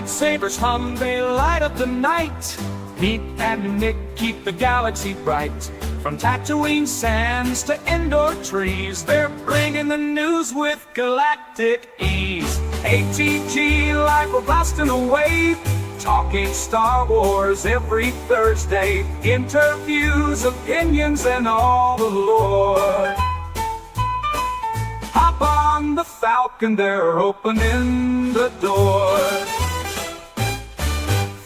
Lightsabers hum, they light up the night. Pete and Nick keep the galaxy bright. From Tatooine sands to indoor trees, they're bringing the news with galactic ease. ATGLive, we're blasting away, talking Star Wars every Thursday. Interviews, opinions, and all the lore. Hop on the Falcon, they're opening the door.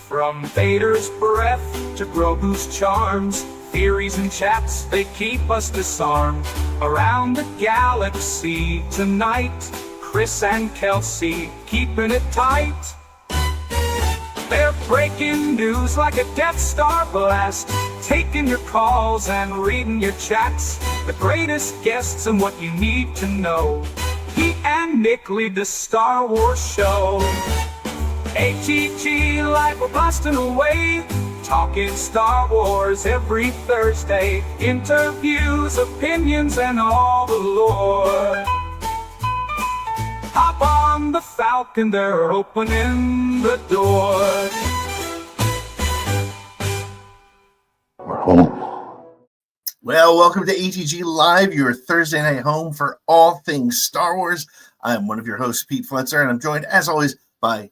From Vader's breath to Grogu's charms, theories and chats, they keep us disarmed. Around the galaxy tonight, Chris and Kelsey keeping it tight. They're breaking news like a Death Star blast, taking your calls and reading your chats. The greatest guests and what you need to know. Pete and Nick lead the Star Wars show. ATGLive, we're blasting away, talking Star Wars every Thursday. Interviews, opinions, and all the lore. Hop on the Falcon, they're opening the door. We're home. Well, welcome to ATGLive, your Thursday night home for all things Star Wars. I'm one of your hosts, Pete Fletzer, and I'm joined, as always, by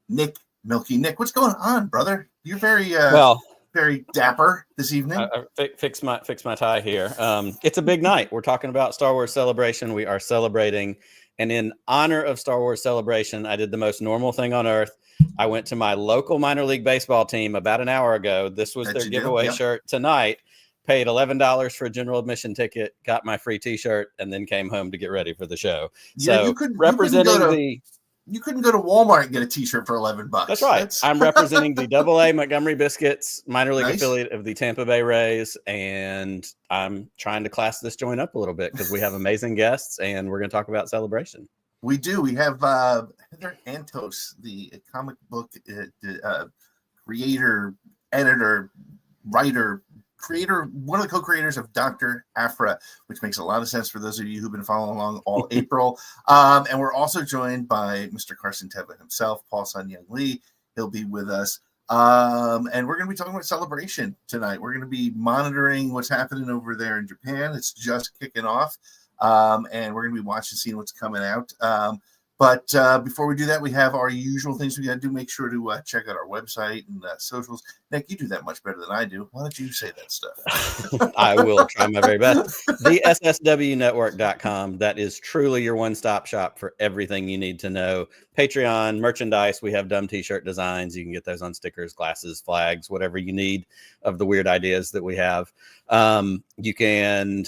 Nick, Milky Nick. What's going on, brother? You're very very dapper this evening. Fix my tie here. It's a big night. We're talking about Star Wars Celebration. We are celebrating, and in honor of Star Wars Celebration, I did the most normal thing on earth. I went to my local minor league baseball team about an hour ago. This was their giveaway shirt tonight. Paid $11 for a general admission ticket, got my free T-shirt, and then came home to get ready for the show. Yeah, so representing you couldn't go to Walmart and get a T-shirt for $11. That's right. I'm representing the AA Montgomery Biscuits minor league affiliate of the Tampa Bay Rays, and I'm trying to class this joint up a little bit because we have amazing guests, and we're going to talk about Celebration. We do. We have Heather Antos, the comic book creator, editor, writer, one of the co-creators of Doctor Aphra, which makes a lot of sense for those of you who've been following along all April. And we're also joined by Mr. Carson Teva himself, Sun-Hyung Lee. He'll be with us. And we're going to be talking about Celebration tonight. We're going to be monitoring what's happening over there in Japan. It's just kicking off. And we're going to be watching, seeing what's coming out. But before we do that, we have our usual things we got to do. Make sure to check out our website and socials. Nick, you do that much better than I do. Why don't you say that stuff? I will try my very best. The SSWnetwork.com. That is truly your one-stop shop for everything you need to know. Patreon, merchandise. We have dumb T-shirt designs. You can get those on stickers, glasses, flags, whatever you need of the weird ideas that we have. You can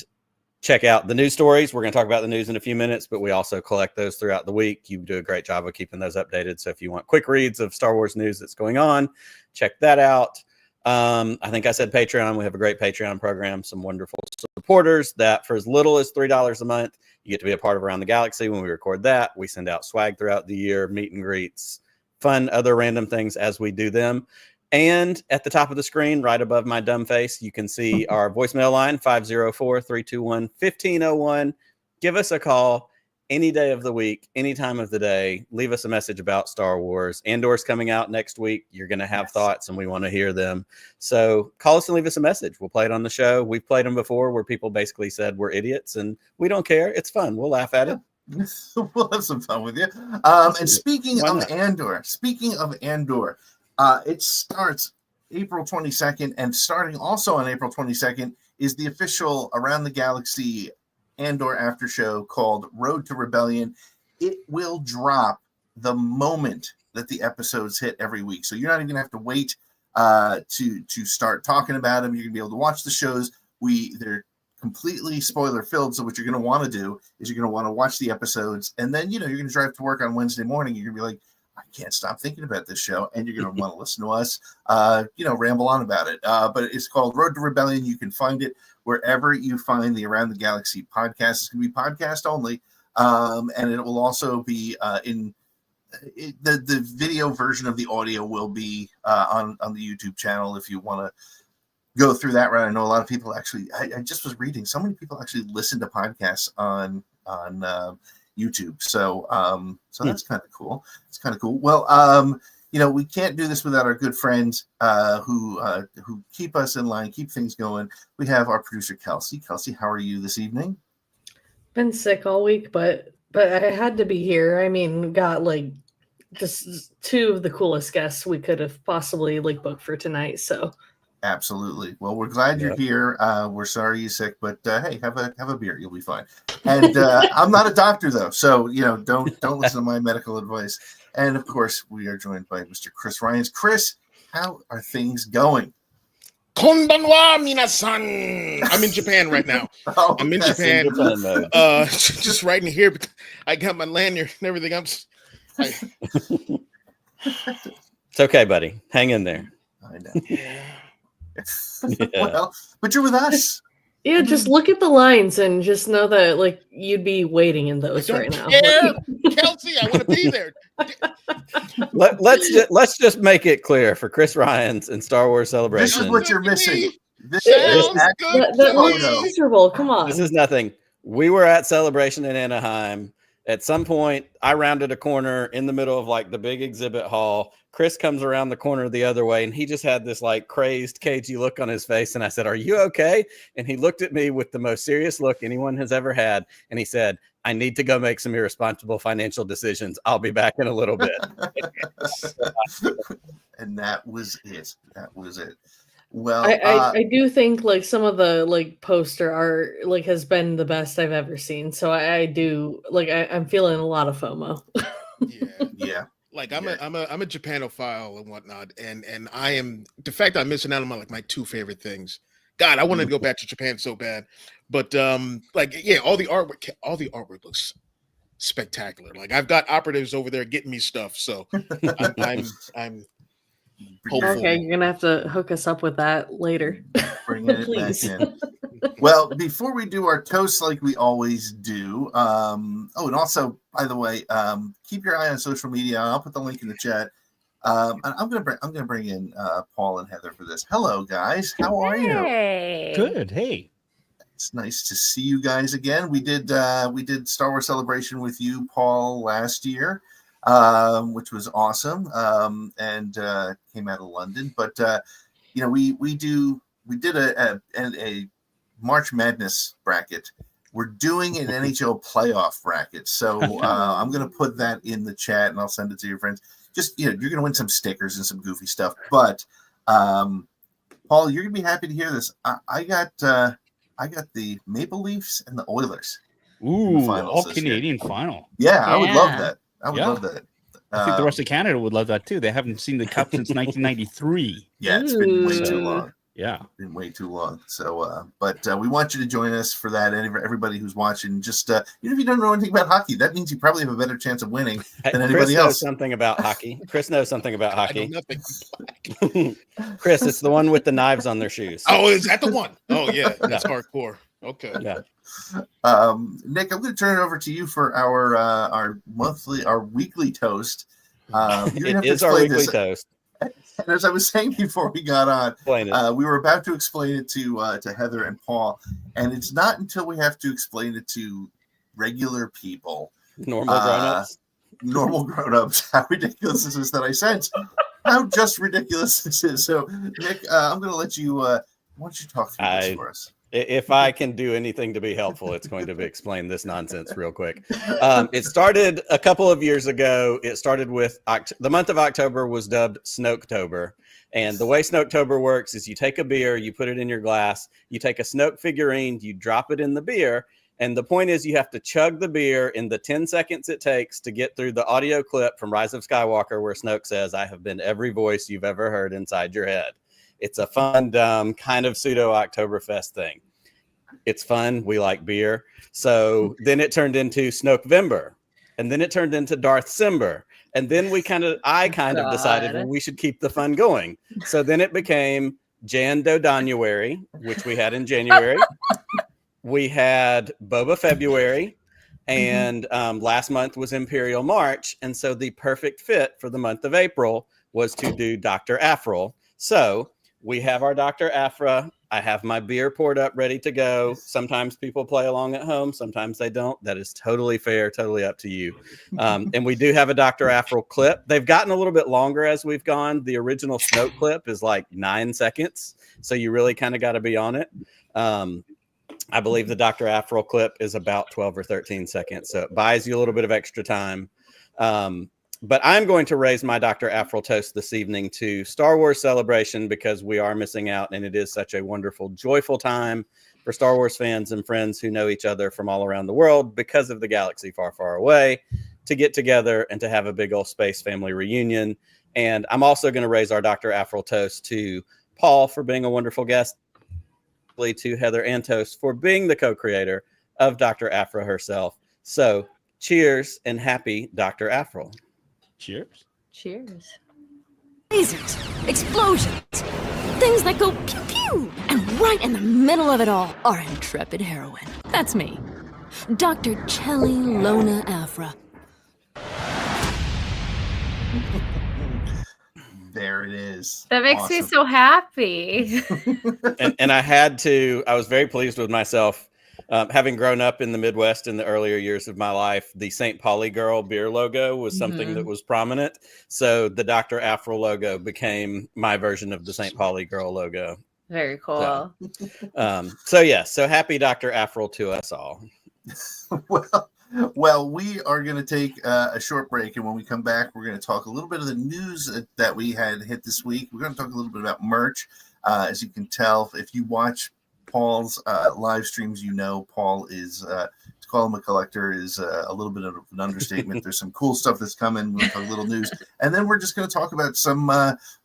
check out the news stories. We're going to talk about the news in a few minutes, but we also collect those throughout the week. You do a great job of keeping those updated. So if you want quick reads of Star Wars news that's going on, check that out. I think I said Patreon. We have a great Patreon program, some wonderful supporters that for as little as $3 a month, you get to be a part of Around the Galaxy. When we record that, we send out swag throughout the year, meet and greets, fun, other random things as we do them. And at the top of the screen, right above my dumb face, you can see our voicemail line, 504-321-1501. Give us a call any day of the week, any time of the day. Leave us a message about Star Wars. Andor's coming out next week. You're going to have thoughts, and we want to hear them. So call us and leave us a message. We'll play it on the show. We've played them before where people basically said we're idiots, and we don't care. It's fun. We'll laugh at it. We'll have some fun with you. And speaking of Andor, it starts April 22nd, and starting also on April 22nd is the official Around the Galaxy Andor after show called Road to Rebellion. It will drop the moment that the episodes hit every week. So you're not even going to have to wait to start talking about them. You're going to be able to watch the shows. They're completely spoiler filled. So what you're going to want to do is you're going to want to watch the episodes, and then, you're going to drive to work on Wednesday morning. You're going to be like, I can't stop thinking about this show, and you're going to want to listen to us, ramble on about it. But it's called Road to Rebellion. You can find it wherever you find the Around the Galaxy podcast. It's going to be podcast only, and it will also be the video version of the audio will be on the YouTube channel if you want to go through that route. I know a lot of people actually. I just was reading. So many people actually listen to podcasts on YouTube. So that's kind of cool. It's kind of cool. Well, we can't do this without our good friends who keep us in line, keep things going. We have our producer, Kelsey. Kelsey, how are you this evening? Been sick all week, but I had to be here. I mean, got like just two of the coolest guests we could have possibly like booked for tonight. So absolutely. Well, we're glad you're here. We're sorry you're sick, but hey, have a beer. You'll be fine. And I'm not a doctor though, so don't listen to my medical advice. And of course, we are joined by Mr. Chris Ryans. Chris, how are things going? Konbanwa, minasan. I'm in Japan right now. I'm in Japan. Just right in here. I got my lanyard and everything. It's okay, buddy. Hang in there. I know. Well, but you're with us. Yeah, just look at the lines and just know that like you'd be waiting in those right now. Kelsey, I want to be there. Let's just make it clear for Chris Ryans and Star Wars Celebration. This is what you're missing. This is miserable. Come on. This is nothing. We were at Celebration in Anaheim. At some point, I rounded a corner in the middle of like the big exhibit hall. Chris comes around the corner the other way, and he just had this like crazed, cagey look on his face. And I said, "Are you okay?" And he looked at me with the most serious look anyone has ever had. And he said, "I need to go make some irresponsible financial decisions. I'll be back in a little bit." And that was it. That was it. Well, I do think like some of the like poster art like has been the best I've ever seen. So I do like I'm feeling a lot of FOMO. Yeah. Like I'm a Japanophile and whatnot, and I am the fact that I'm missing out on my two favorite things. God, I want to go back to Japan so bad, but all the artwork looks spectacular. Like I've got operatives over there getting me stuff, so I'm hopeful. Okay, you're gonna have to hook us up with that later. Bringing it back in. Well, before we do our toast like we always do, and also, by the way, keep your eye on social media. I'll put the link in the chat. And I'm gonna bring in Paul and Heather for this. Hello, guys. How are you? Good. Hey. It's nice to see you guys again. We did Star Wars Celebration with you, Paul, last year, which was awesome, and came out of London. But we did a March Madness bracket. We're doing an NHL playoff bracket, so I'm going to put that in the chat and I'll send it to your friends. Just you're going to win some stickers and some goofy stuff. But Paul, you're going to be happy to hear this. I got the Maple Leafs and the Oilers. Ooh, all Canadian final. Yeah, I would love that. I would love that. I think the rest of Canada would love that too. They haven't seen the cup since 1993. Yeah, it's been way too long. Yeah, been way too long. So, but we want you to join us for that. And everybody who's watching, just even if you don't know anything about hockey, that means you probably have a better chance of winning than anybody else. Knows something about hockey. Chris knows something about hockey. I know nothing. Chris, it's the one with the knives on their shoes. Oh, is that the one? Oh, yeah, that's hardcore. Okay. Yeah. Nick, I'm going to turn it over to you for our weekly toast. It is our weekly toast. And as I was saying before we got on, we were about to explain it to Heather and Paul, and it's not until we have to explain it to regular people, normal grown-ups, how ridiculous this is that I sense how just ridiculous this is. So, Nick, I'm going to let you. Why don't you talk through this for us? If I can do anything to be helpful, it's going to be explain this nonsense real quick. It started a couple of years ago. It started with the month of October was dubbed Snoketober. And the way Snoketober works is you take a beer, you put it in your glass, you take a Snoke figurine, you drop it in the beer. And the point is you have to chug the beer in the 10 seconds it takes to get through the audio clip from Rise of Skywalker where Snoke says, "I have been every voice you've ever heard inside your head." It's a fun, dumb, kind of pseudo Oktoberfest thing. It's fun. We like beer. So then it turned into Snokevember. And then it turned into Darthcember. And then I kind of decided we should keep the fun going. So then it became Jandodanuary, which we had in January. We had Boba February. And last month was Imperial March. And so the perfect fit for the month of April was to do Doctor Aphra. So we have our Doctor Aphra I have my beer poured up, ready to go. Sometimes people play along at home. Sometimes they don't. That is totally fair, totally up to you. And we do have a Dr. Aphra clip. They've gotten a little bit longer as we've gone. The original Snoke clip is like 9 seconds. So you really kind of got to be on it. I believe the Dr. Aphra clip is about 12 or 13 seconds. So it buys you a little bit of extra time. But I'm going to raise my Dr. Aphra toast this evening to Star Wars Celebration because we are missing out, and it is such a wonderful, joyful time for Star Wars fans and friends who know each other from all around the world because of the galaxy far, far away to get together and to have a big old space family reunion. And I'm also going to raise our Dr. Aphra toast to Paul for being a wonderful guest, to Heather Antos for being the co-creator of Dr. Aphra herself. So cheers and happy Dr. Aphra. Cheers. Cheers. Lasers, explosions, things that go pew pew, and right in the middle of it all, our intrepid heroine. That's me, Dr. Chelly Lona Aphra. There it is. That makes me so happy. and I was very pleased with myself. Having grown up in the Midwest in the earlier years of my life, the St. Pauli Girl beer logo was something that was prominent. So the Dr. Aphra logo became my version of the St. Pauli Girl logo. Very cool. So happy Dr. Aphra to us all. Well, we are going to take a short break, and when we come back, we're going to talk a little bit of the news that we had hit this week. We're going to talk a little bit about merch. As you can tell, if you watch Paul's live streams, you know Paul is to call him a collector is a little bit of an understatement. There's some cool stuff that's coming. We'll talk a little news, and then we're just going to talk about some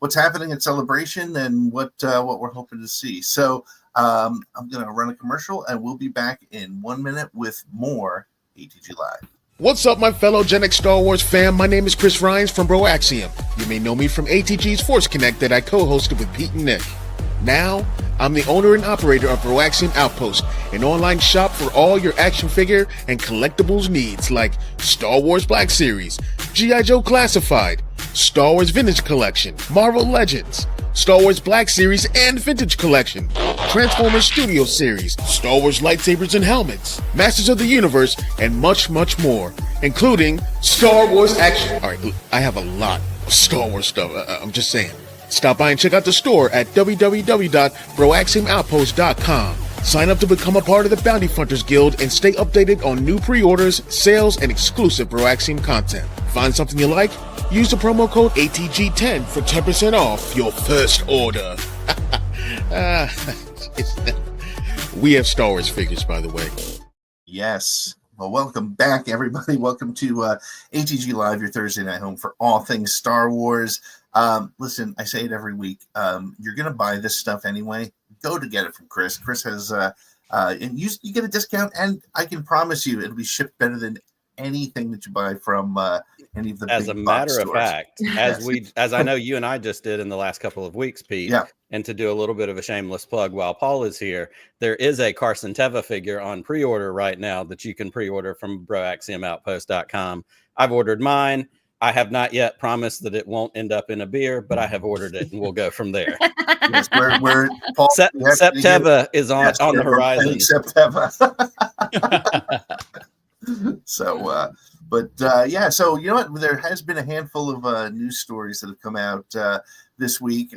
what's happening at Celebration and what we're hoping to see. So I'm going to run a commercial, and we'll be back in 1 minute with more ATG Live. What's up, my fellow Gen X Star Wars fam? My name is Chris Rhines from Broaxium. You may know me from ATG's Force Connect that I co-hosted with Pete and Nick. Now, I'm the owner and operator of Broaxium Outpost, an online shop for all your action figure and collectibles needs like Star Wars Black Series, G.I. Joe Classified, Star Wars Vintage Collection, Marvel Legends, Star Wars Black Series and Vintage Collection, Transformers Studio Series, Star Wars lightsabers and helmets, Masters of the Universe, and much, much more, including Star Wars action. All right, I have a lot of Star Wars stuff. I'm just saying. Stop by and check out the store at www.broaxiumoutpost.com. Sign up to become a part of the Bounty Hunters Guild and stay updated on new pre-orders, sales, and exclusive Broaxium content. Find something you like? Use the promo code ATG10 for 10% off your first order. We have Star Wars figures, by the way. Yes. Well, welcome back, everybody. Welcome to ATG Live, your Thursday night home for all things Star Wars. Listen, I say it every week. You're going to buy this stuff anyway. Go to get it from Chris. Chris has, and you get a discount, and I can promise you it'll be shipped better than anything that you buy from any of the as big a matter of stores. fact, as I know you and I just did in the last couple of weeks, Pete. Yeah. And to do a little bit of a shameless plug while Paul is here, there is a Carson Teva figure on pre-order right now that you can pre-order from broaxiumoutpost.com. I've ordered mine. I have not yet promised that it won't end up in a beer, but I have ordered it, and we'll go from there. Yes, we're Paul, Septeva is on the horizon. Septeva. So, yeah. So you know what? There has been a handful of news stories that have come out this week.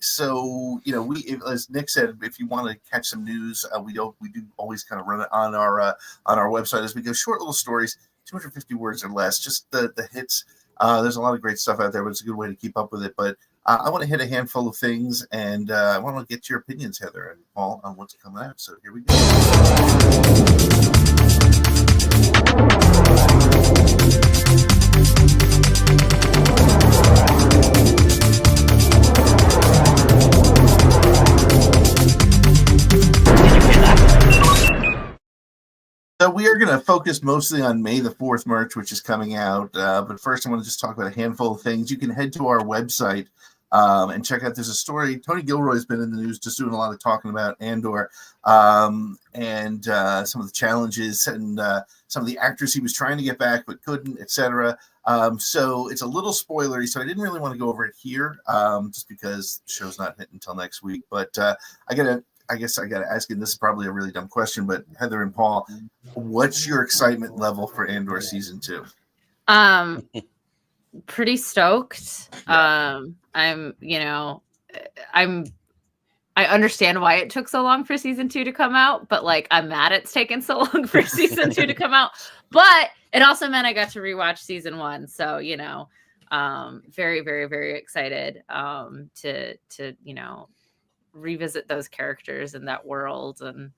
So you know, as Nick said, if you want to catch some news, we do always kind of run it on our website as we go. Short little stories, 250 words or less, just the hits. There's a lot of great stuff out there, but it's a good way to keep up with it. But I want to hit a handful of things, and I want to get your opinions, Heather and Paul, on what's coming out. So here we go. So we are going to focus mostly on May the 4th merch, which is coming out. But first, I want to just talk about a handful of things. You can head to our website and check out. There's a story. Tony Gilroy's been in the news, just doing a lot of talking about Andor and some of the challenges and some of the actors he was trying to get back but couldn't, etc. So it's a little spoilery, so I didn't really want to go over it here, just because the show's not hitting until next week. But I guess I gotta ask you, and this is probably a really dumb question, but Heather and Paul, what's your excitement level for Andor season 2? Pretty stoked. Yeah. I understand why it took so long for season 2 to come out, but like I'm mad it's taken so long for season 2 to come out. But it also meant I got to rewatch season 1. So, very, very, very excited to revisit those characters in that world. And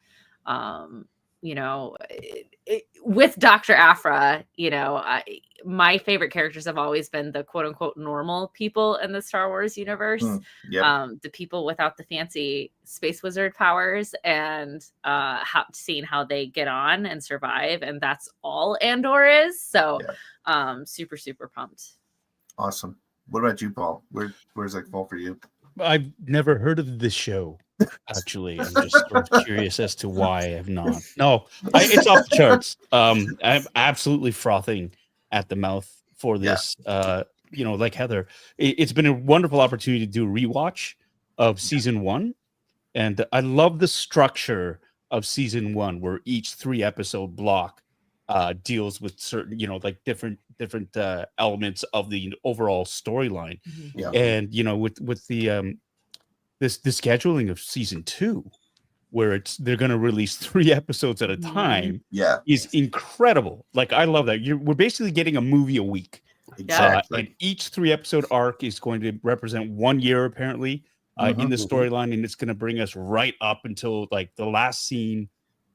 with Doctor Aphra, my favorite characters have always been the quote unquote normal people in the Star Wars universe. The people without the fancy space wizard powers, and seeing how they get on and survive. And that's all Andor is. So super, super pumped. Awesome. What about you, Paul? Where's that fall for you? I've never heard of this show. Actually, I'm just sort of curious as to why I have not. No, it's off the charts. I'm absolutely frothing at the mouth for this. Like Heather, it's been a wonderful opportunity to do a rewatch of season 1, and I love the structure of season 1, where each 3-episode block deals with certain, different elements of the overall storyline. And with the the scheduling of season 2, where they're going to release 3 episodes at a time, is incredible. Like, I love that. We're basically getting a movie a week. Exactly. And each 3-episode arc is going to represent 1 year, apparently, in the storyline, and it's going to bring us right up until like the last scene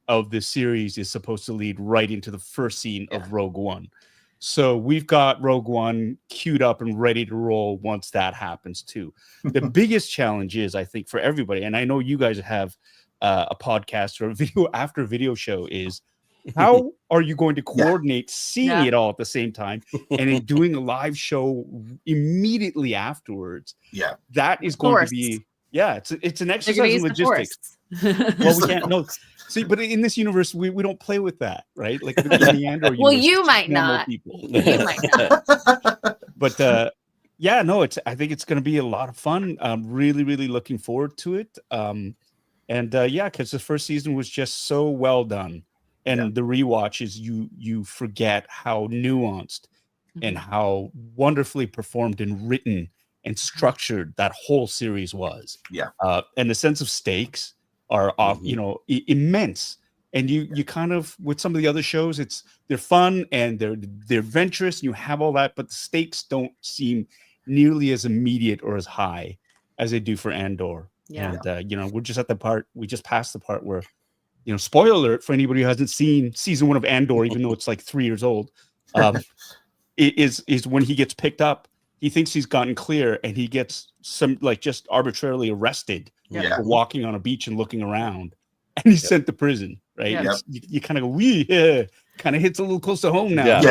of the series is supposed to lead right into the first scene of Rogue One. So we've got Rogue One queued up and ready to roll once that happens too. The biggest challenge is, I think, for everybody, and I know you guys have a podcast or a video show, is how are you going to coordinate seeing it all at the same time and then doing a live show immediately afterwards? That is going to be it's an exercise in logistics. Well, we can't. No, see, but in this universe, we don't play with that, right? Like in the Andor universe, well, you might not. You might not. But I think it's going to be a lot of fun. I'm really, really looking forward to it. Because the first season was just so well done, and the rewatch is you forget how nuanced and how wonderfully performed and written and structured that whole series was. And the sense of stakes are immense. And you kind of, with some of the other shows, they're fun and they're adventurous, and you have all that, but the stakes don't seem nearly as immediate or as high as they do for Andor. And we're just at the part, we just passed the part where, spoiler alert for anybody who hasn't seen season 1 of Andor, even though it's like 3 years old, is when he gets picked up. He thinks he's gotten clear, and he gets just arbitrarily arrested for walking on a beach and looking around, and he's sent to prison. Right? You kind of go, kind of hits a little close to home now.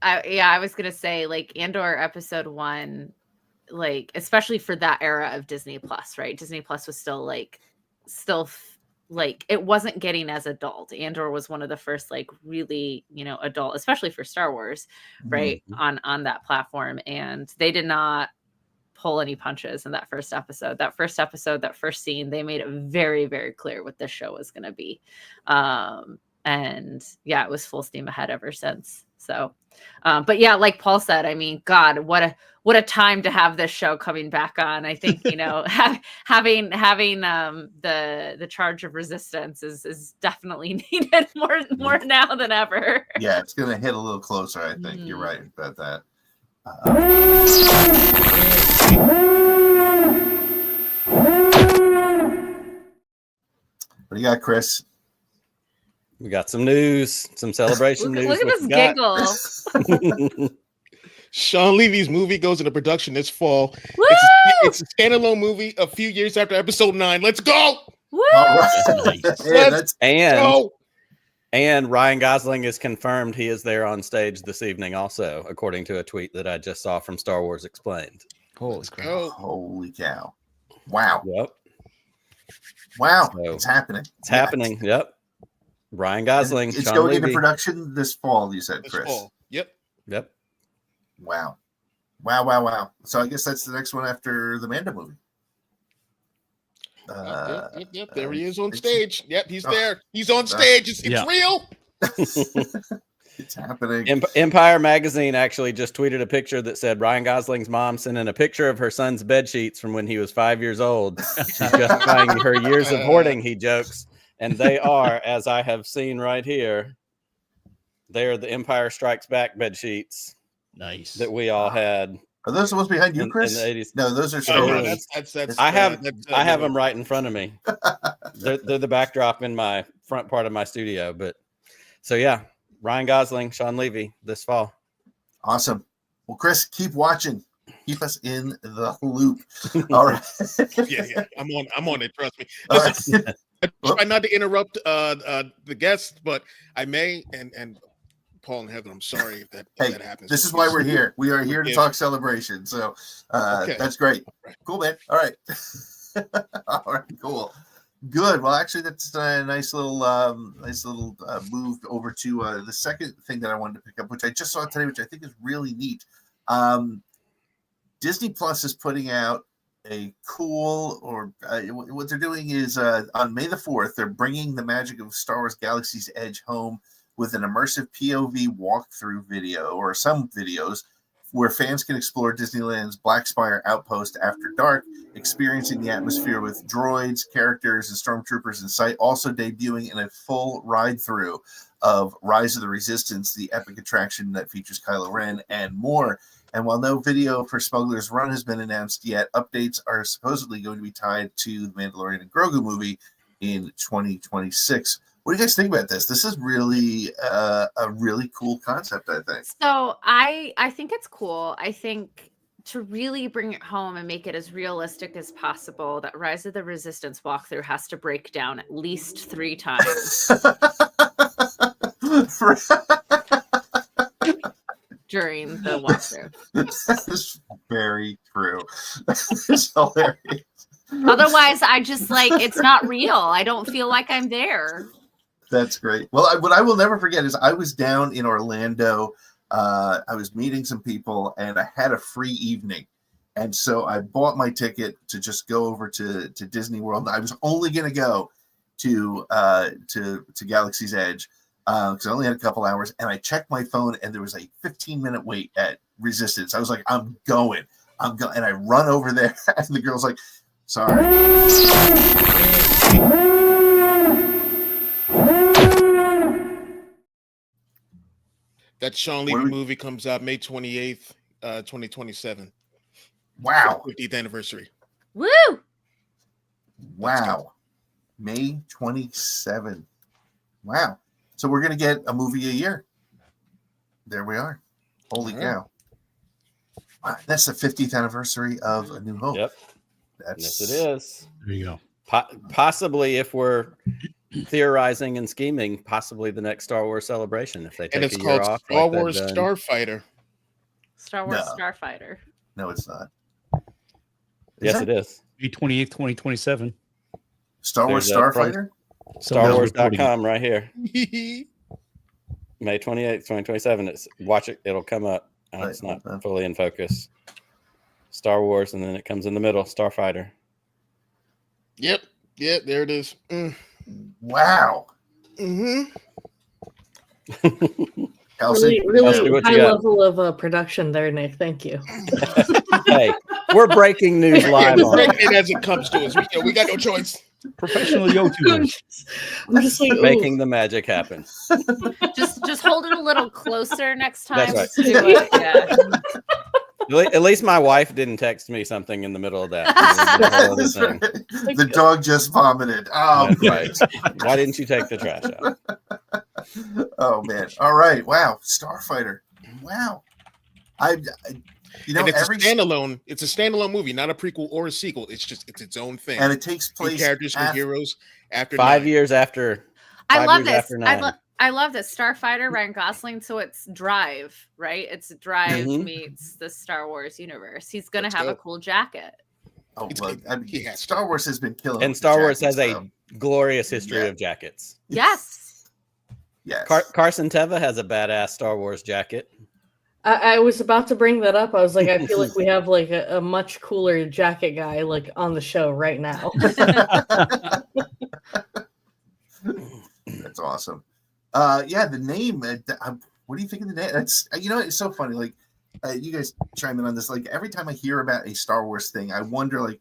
I was gonna say, like, Andor episode 1, like, especially for that era of Disney Plus, right? Disney Plus was still it wasn't getting as adult. Andor was one of the first, like, really, adult, especially for Star Wars, right? On that platform. And they did not pull any punches in that first episode. That first scene, they made it very, very clear what this show was going to be. It was full steam ahead ever since. So, but yeah, like Paul said, I mean, God, what a time to have this show coming back on. I think, having the charge of resistance is definitely needed more now than ever. Yeah, it's going to hit a little closer, I think. You're right about that. What do you got, Chris? We got some news, some celebration news. Look at this giggle. Sean Levy's movie goes into production this fall. It's a standalone movie a few years after episode 9. Let's go! Woo! All right. Let's go! And Ryan Gosling is confirmed he is there on stage this evening also, according to a tweet that I just saw from Star Wars Explained. Holy cow. Wow. Yep. Wow. So, it's happening. It's happening. Yep. Ryan Gosling. It's Sean going Levy. into production this fall, you said, This Chris. fall. Yep. Wow. Wow. So I guess that's the next one after the Mando movie. Yep. There he is on stage. Yep, he's there. He's on stage. It's real. It's happening. Empire Magazine actually just tweeted a picture that said Ryan Gosling's mom sent in a picture of her son's bed sheets from when he was 5 years old. She's justifying her years of hoarding, he jokes. And they are, as I have seen right here, they are the Empire Strikes Back bed sheets. Nice. That we all had. Are those supposed to be behind you, Chris? In the 80s. No, those are Star Wars. I have them right in front of me. They're the backdrop in my front part of my studio. But so yeah, Ryan Gosling, Sean Levy this fall. Awesome. Well, Chris, keep watching. Keep us in the loop. All right. yeah. I'm on it. Trust me. Listen, I try not to interrupt the guests, but I may. And Paul and Heather, I'm sorry if that happens. This is why we're here. We are here to talk celebration. So that's great. Right. Cool, man. All right. All right. Cool. Good. Well, actually, that's a nice little move over to the second thing that I wanted to pick up, which I just saw today, which I think is really neat. Disney Plus is putting out a cool, what they're doing is on May the 4th, they're bringing the magic of Star Wars Galaxy's Edge home with an immersive POV walkthrough video, or some videos, where fans can explore Disneyland's Black Spire Outpost after dark, experiencing the atmosphere with droids, characters, and stormtroopers in sight, also debuting in a full ride-through of Rise of the Resistance, the epic attraction that features Kylo Ren, and more. And while no video for Smuggler's Run has been announced yet, updates are supposedly going to be tied to the Mandalorian and Grogu movie in 2026. What do you guys think about this? This is really a really cool concept, I think. So I think it's cool. I think to really bring it home and make it as realistic as possible, that Rise of the Resistance walkthrough has to break down at least 3 times during the walkthrough. That's very true. It's hilarious. Otherwise, I just it's not real. I don't feel like I'm there. That's great. Well, what I will never forget is I was down in Orlando. I was meeting some people, and I had a free evening. And so I bought my ticket to just go over to Disney World. I was only going to go to Galaxy's Edge because I only had a couple hours. And I checked my phone, and there was a 15-minute wait at Resistance. I was like, I'm going. And I run over there, and the girl's like, sorry. That Sean Levy movie comes out May 28th, 2027. Wow. 50th anniversary. Woo! Wow. May 27. Wow. So we're going to get a movie a year. There we are. Holy cow. Wow. That's the 50th anniversary of A New Hope. Yep. Yes, it is. There you go. Possibly, if we're theorizing and scheming, possibly the next Star Wars celebration if they take a year off. Star Wars Starfighter. Star Wars Starfighter. No, it's not. Yes, it is. May 28th, 2027. Star Wars Starfighter? StarWars.com right here. May 28th, 2027. Watch it. It'll come up. It's not fully in focus. Star Wars, and then it comes in the middle. Starfighter. Yep. There it is. Wow. Mm-hmm. Really high level of production there, Nick. Thank you. Hey, we're breaking news live. We're breaking it as it comes to us. We got no choice. Professional YouTubers. I'm just like making the magic happen. Just hold it a little closer next time. That's right. Yeah. At least my wife didn't text me something in the middle of that. That's right. The dog just vomited. Oh, right. Why didn't you take the trash out? Oh man! All right. Wow. Starfighter. Wow. And it's a standalone. It's a standalone movie, not a prequel or a sequel. It's its own thing. And it takes place. New characters with heroes after 5 years after. I love this. I love this Starfighter, Ryan Gosling. So it's Drive, right? It's Drive meets the Star Wars universe. He's gonna have a cool jacket. Oh, well, Star Wars has been killing. And Star Wars has a glorious history of jackets. Yes. Yes. Carson Teva has a badass Star Wars jacket. I was about to bring that up. I was like, I feel like we have like a much cooler jacket guy like on the show right now. That's awesome. Yeah, the name. What do you think of the name? That's it's so funny. Like, you guys chime in on this. Like, every time I hear about a Star Wars thing, I wonder, like,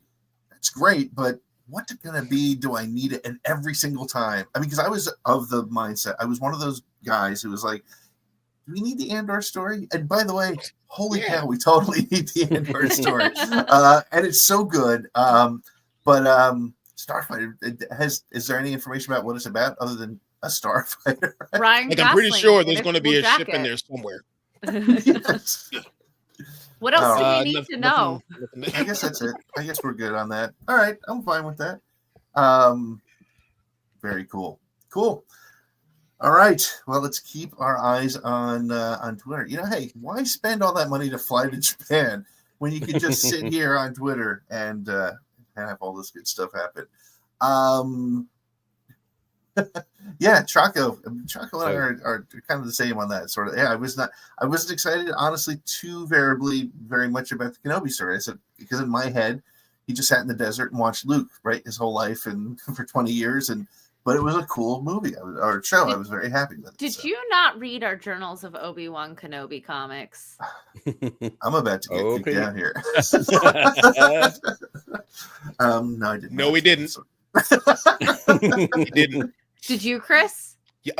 that's great, but what's it gonna be? Do I need it? And every single time, I mean, because I was of the mindset, I was one of those guys who was like, do we need the Andor story? And by the way, holy cow, we totally need the Andor story. And it's so good. But Starfighter, is there any information about what it's about other than a starfighter? Ryan I'm pretty Gosling sure in there's a going to be cool a ship in jacket. there somewhere. Yes. What else do we need to know? I guess that's it. I guess we're good on that. All right, I'm fine with that. Very cool. Cool. All right. Well, let's keep our eyes on Twitter. Hey, why spend all that money to fly to Japan when you could just sit here on Twitter and have all this good stuff happen? Yeah, Chaco and I are kind of the same on that sort of. Yeah, I wasn't excited, honestly, very much about the Kenobi story. I said, because in my head, he just sat in the desert and watched Luke, right, his whole life and for 20 years, but it was a cool movie or show. I was very happy with it. Did you not read our Journals of Obi-Wan Kenobi comics? I'm about to get kicked down here. No, I didn't. No, we didn't. We didn't. Did you, Chris? Yeah.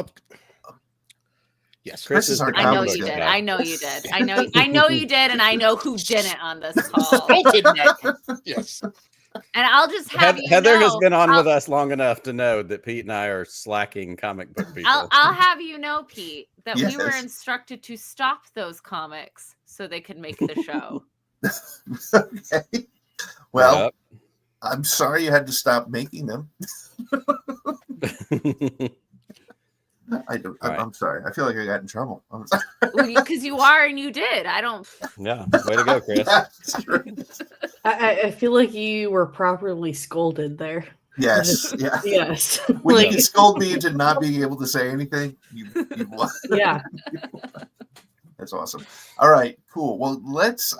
Yes, Chris is our I know comedy you guy. did. I know you did. I know you did, and I know who didn't on this call. Yes. And I'll just have Heather has been on with us long enough to know that Pete and I are slacking comic book people. I'll have you know, Pete, that we were Yes. instructed to stop those comics so they could make the show. Okay. Well, I'm sorry you had to stop making them. I'm sorry. I feel like I got in trouble. Because you are and you did. I don't. Yeah. Way to go, Chris. I feel like you were properly scolded there. Yes. Yeah. Yes. When you can scold me into not being able to say anything, you won. Yeah. That's awesome. All right, cool. Well, let's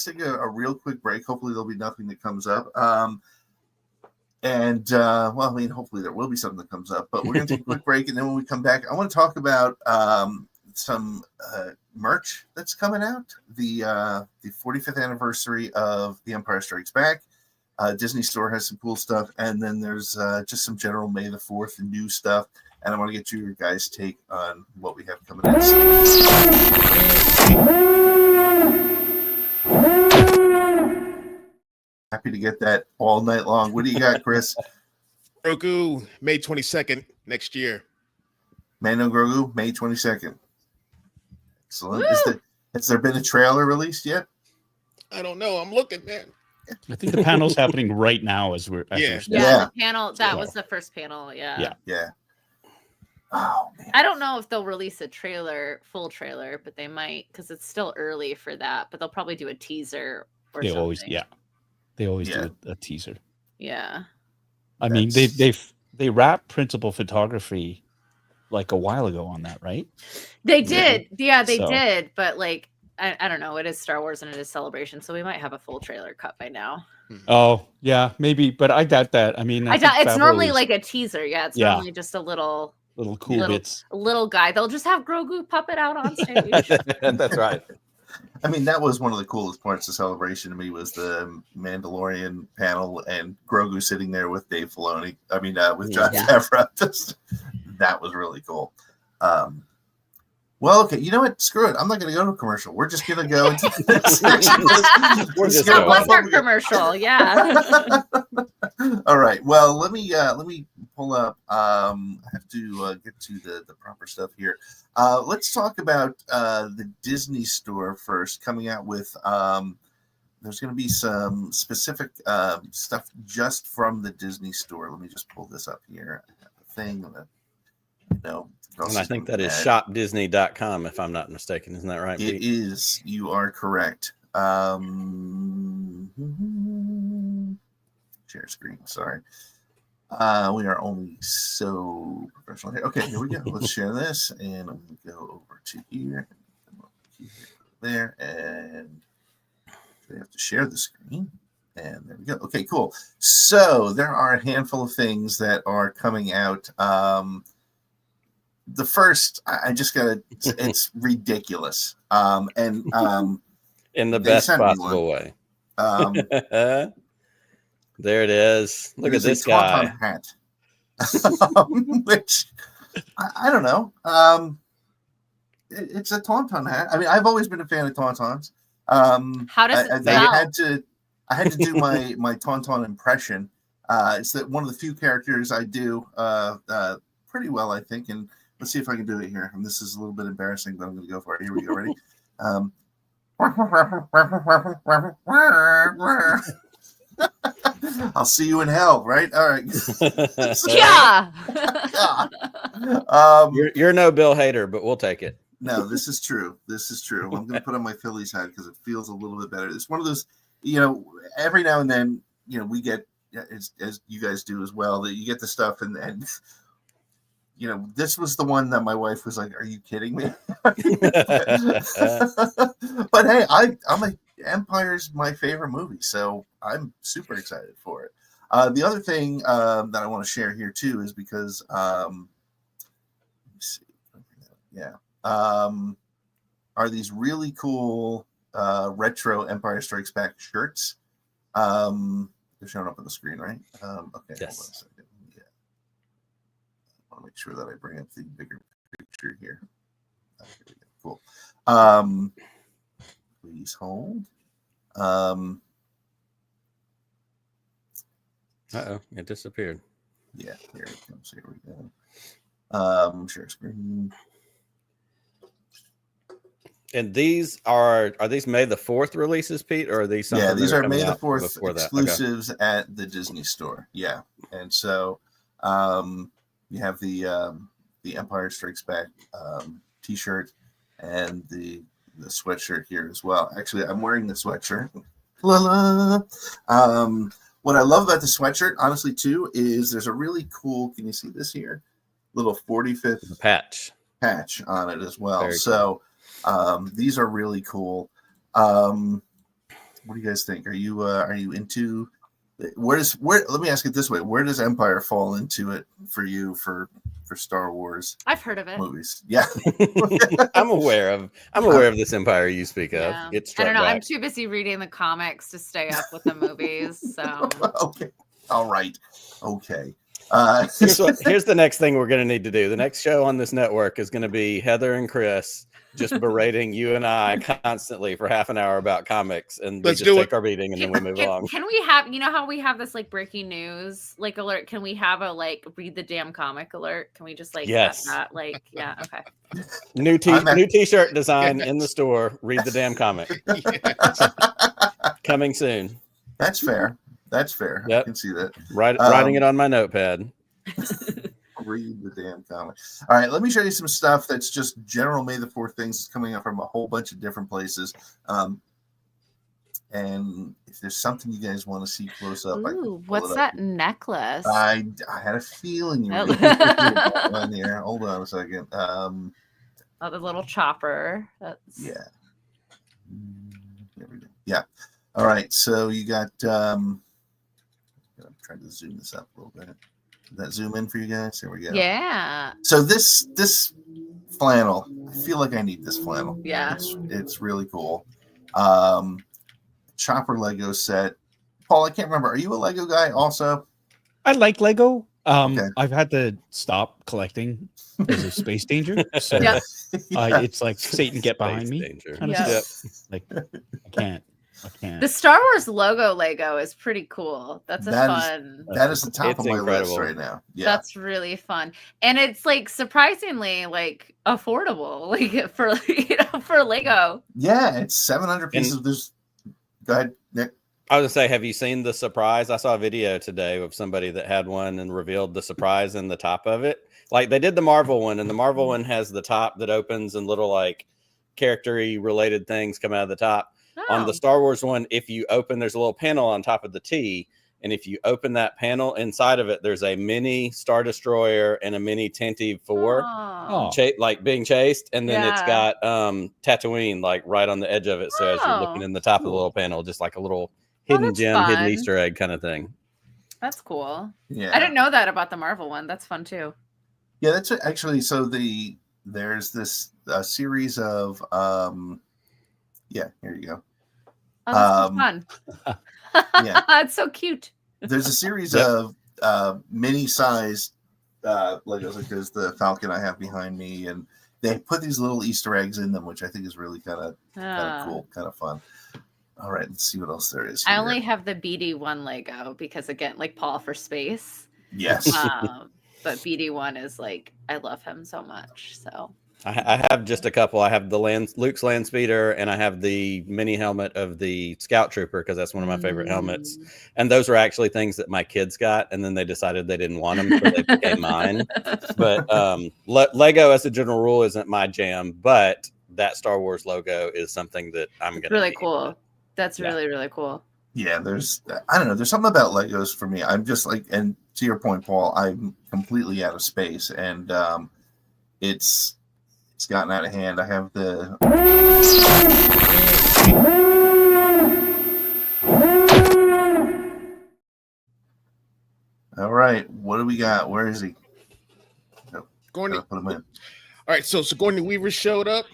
take a real quick break. Hopefully there'll be nothing that comes up. Hopefully there will be something that comes up, but we're going to take a quick break. And then when we come back, I want to talk about some merch that's coming out. The 45th anniversary of The Empire Strikes Back. Disney Store has some cool stuff. And then there's just some general May the 4th and new stuff. And I want to get your guys' take on what we have coming up. Happy to get that all night long. What do you got, Chris? Grogu, May 22nd next year. Mando Grogu, May 22nd. Excellent. Has there been a trailer released yet? I don't know. I'm looking, man. I think the panel's happening right now as we're Yeah, the panel, that was the first panel. Yeah. Oh, man. I don't know if they'll release a full trailer, but they might, because it's still early for that. But they'll probably do a teaser or something. They always do a teaser. Yeah. I mean, they wrapped principal photography like a while ago on that, right? They did. Yeah, they did. But like, I don't know. It is Star Wars and it is Celebration, so we might have a full trailer cut by now. Oh, yeah, maybe. But I doubt that. I mean, it's normally like a teaser. Yeah, it's normally just a little cool bits. A little guy. They'll just have Grogu puppet out on stage. That's right. I mean, that was one of the coolest parts of Celebration to me was the Mandalorian panel and Grogu sitting there with Dave Filoni. I mean, with Jon Favreau. That was really cool. Well, okay, you know what? Screw it. I'm not going to go to a commercial. We're just going to go into the next section. That was our commercial, yeah. All right. Well, let me pull up. I have to get to the proper stuff here. Let's talk about the Disney Store first. Coming out with there's going to be some specific stuff just from the Disney Store. Let me just pull this up here. I have a thing that and I think that is shopdisney.com, if I'm not mistaken. Isn't that right, Pete? It is. You are correct. Share screen. Sorry. We are only so professional here. Okay, here we go. Let's share this, and I'm going to go over to here, there, and we have to share the screen. And there we go. Okay, cool. So there are a handful of things that are coming out. The first, I just got to, it's ridiculous. In the best possible way. There it is. Look at this guy. Hat. Which, I don't know. It's a Tauntaun hat. I mean, I've always been a fan of Tauntauns. How does it smell? I had to do my Tauntaun impression. It's one of the few characters I do pretty well, I think. And let's see if I can do it here. And this is a little bit embarrassing, but I'm going to go for it. Here we go. Ready? I'll see you in hell, right? All right. Yeah. You're no Bill Hader, but we'll take it. No, this is true. This is true. I'm going to put on my Phillies hat because it feels a little bit better. It's one of those, every now and then, we get, as you guys do as well, that you get the stuff and this was the one that my wife was like, "Are you kidding me?" But hey, Empire's my favorite movie, so I'm super excited for it. The other thing that I want to share here too is because, let me see, are these really cool retro Empire Strikes Back shirts? They're showing up on the screen, right? Okay. Yes. Hold on a second. Make sure that I bring up the bigger picture here. Here we go. Cool. Please hold. It disappeared. Yeah, here it comes. Here we go. Share screen. And these are these May the 4th releases, Pete, or are these something? Yeah, these are May the 4th exclusives at the Disney Store. Yeah, and so you have the Empire Strikes Back T-shirt and the sweatshirt here as well. Actually, I'm wearing the sweatshirt. What I love about the sweatshirt, honestly, too, is there's a really cool. Can you see this here? Little 45th patch on it as well. Very so these are really cool. What do you guys think? Are you into? Let me ask it this way: where does Empire fall into it for you for Star Wars? I've heard of it. Movies. Yeah. I'm aware of this Empire you speak of. Yeah. It's I don't know. I'm too busy reading the comics to stay up with the movies. So okay. All right. Okay. Here's the next thing we're going to need to do. The next show on this network is going to be Heather and Chris just berating you and I constantly for half an hour about comics, and we just take our beating and then we move along. Can we have, how we have this like breaking news like alert? Can we have a like read the damn comic alert? Can we just like yes, have that? Like okay. New t-shirt design in the store. Read the damn comic. Coming soon. That's fair. Yep. I can see that. Writing it on my notepad. Read the damn comic. All right, let me show you some stuff that's just general May the 4th things that's coming up from a whole bunch of different places. And if there's something you guys want to see close up, what's that necklace? I had a feeling you were going to put on here. Hold on a second. The little chopper. Yeah. There we go. Yeah. All right. So you got. I'm trying to zoom this up a little bit. Did that zoom in for you guys? There we go. Yeah. So this flannel, I feel like I need this flannel. Yeah. It's really cool. Chopper Lego set. Paul, I can't remember. Are you a Lego guy also? I like Lego. Okay. I've had to stop collecting because of space danger. So Yeah. It's like Satan, get behind me. Danger. Kind of Yeah. stuff. Like I can't. The Star Wars logo Lego is pretty cool. That's fun. That is the top of my incredible list right now. Yeah. That's really fun. And it's like surprisingly like affordable, like for Lego. Yeah, it's 700 pieces. Go ahead, Nick. I was gonna say, have you seen the surprise? I saw a video today of somebody that had one and revealed the surprise in the top of it. Like they did the Marvel one, and the Marvel one has the top that opens and little like character-y related things come out of the top. On the Star Wars one, if you open, there's a little panel on top of the T, And if you open that panel, inside of it, there's a mini Star Destroyer and a mini Tantive 4, like being chased. And then it's got Tatooine like right on the edge of it. So as you're looking in the top of the little panel, just like a little hidden gem, hidden Easter egg kind of thing. That's cool. Yeah, I didn't know that about the Marvel one. That's fun too. Yeah, that's actually there's this series of here you go. Oh, that's so fun. Yeah, it's so cute. There's a series of mini-sized Legos, like there's the Falcon I have behind me, and they put these little Easter eggs in them, which I think is really kind of cool, kind of fun. All right, let's see what else there is. I only have the BD1 Lego because, again, like Paul for space. Yes. But BD1 is like, I love him so much. So I have just a couple. I have the Luke's land speeder, and I have the mini helmet of the Scout Trooper because that's one of my favorite helmets. And those are actually things that my kids got, and then they decided they didn't want them, so they became mine. But Lego, as a general rule, isn't my jam. But that Star Wars logo is something that I'm gonna really cool. That's really, really cool. Yeah, I don't know. There's something about Legos for me. I'm just like, and to your point, Paul, I'm completely out of space, and it's gotten out of hand. I have the. All right, what do we got? Where is he? Gordon, put him in. All right, so Sigourney Weaver showed up.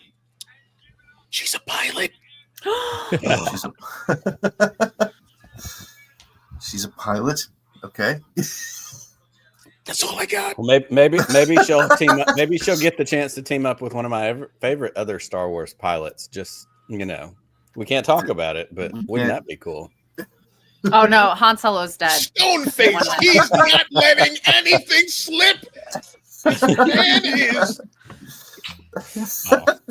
She's a pilot. She's a pilot. Okay. That's all I got. Well, maybe she'll team up. Maybe she'll get the chance to team up with one of my favorite other Star Wars pilots. Just we can't talk about it, but wouldn't that be cool? Oh no, Han Solo's dead. Stoneface, he's not letting anything slip. This man is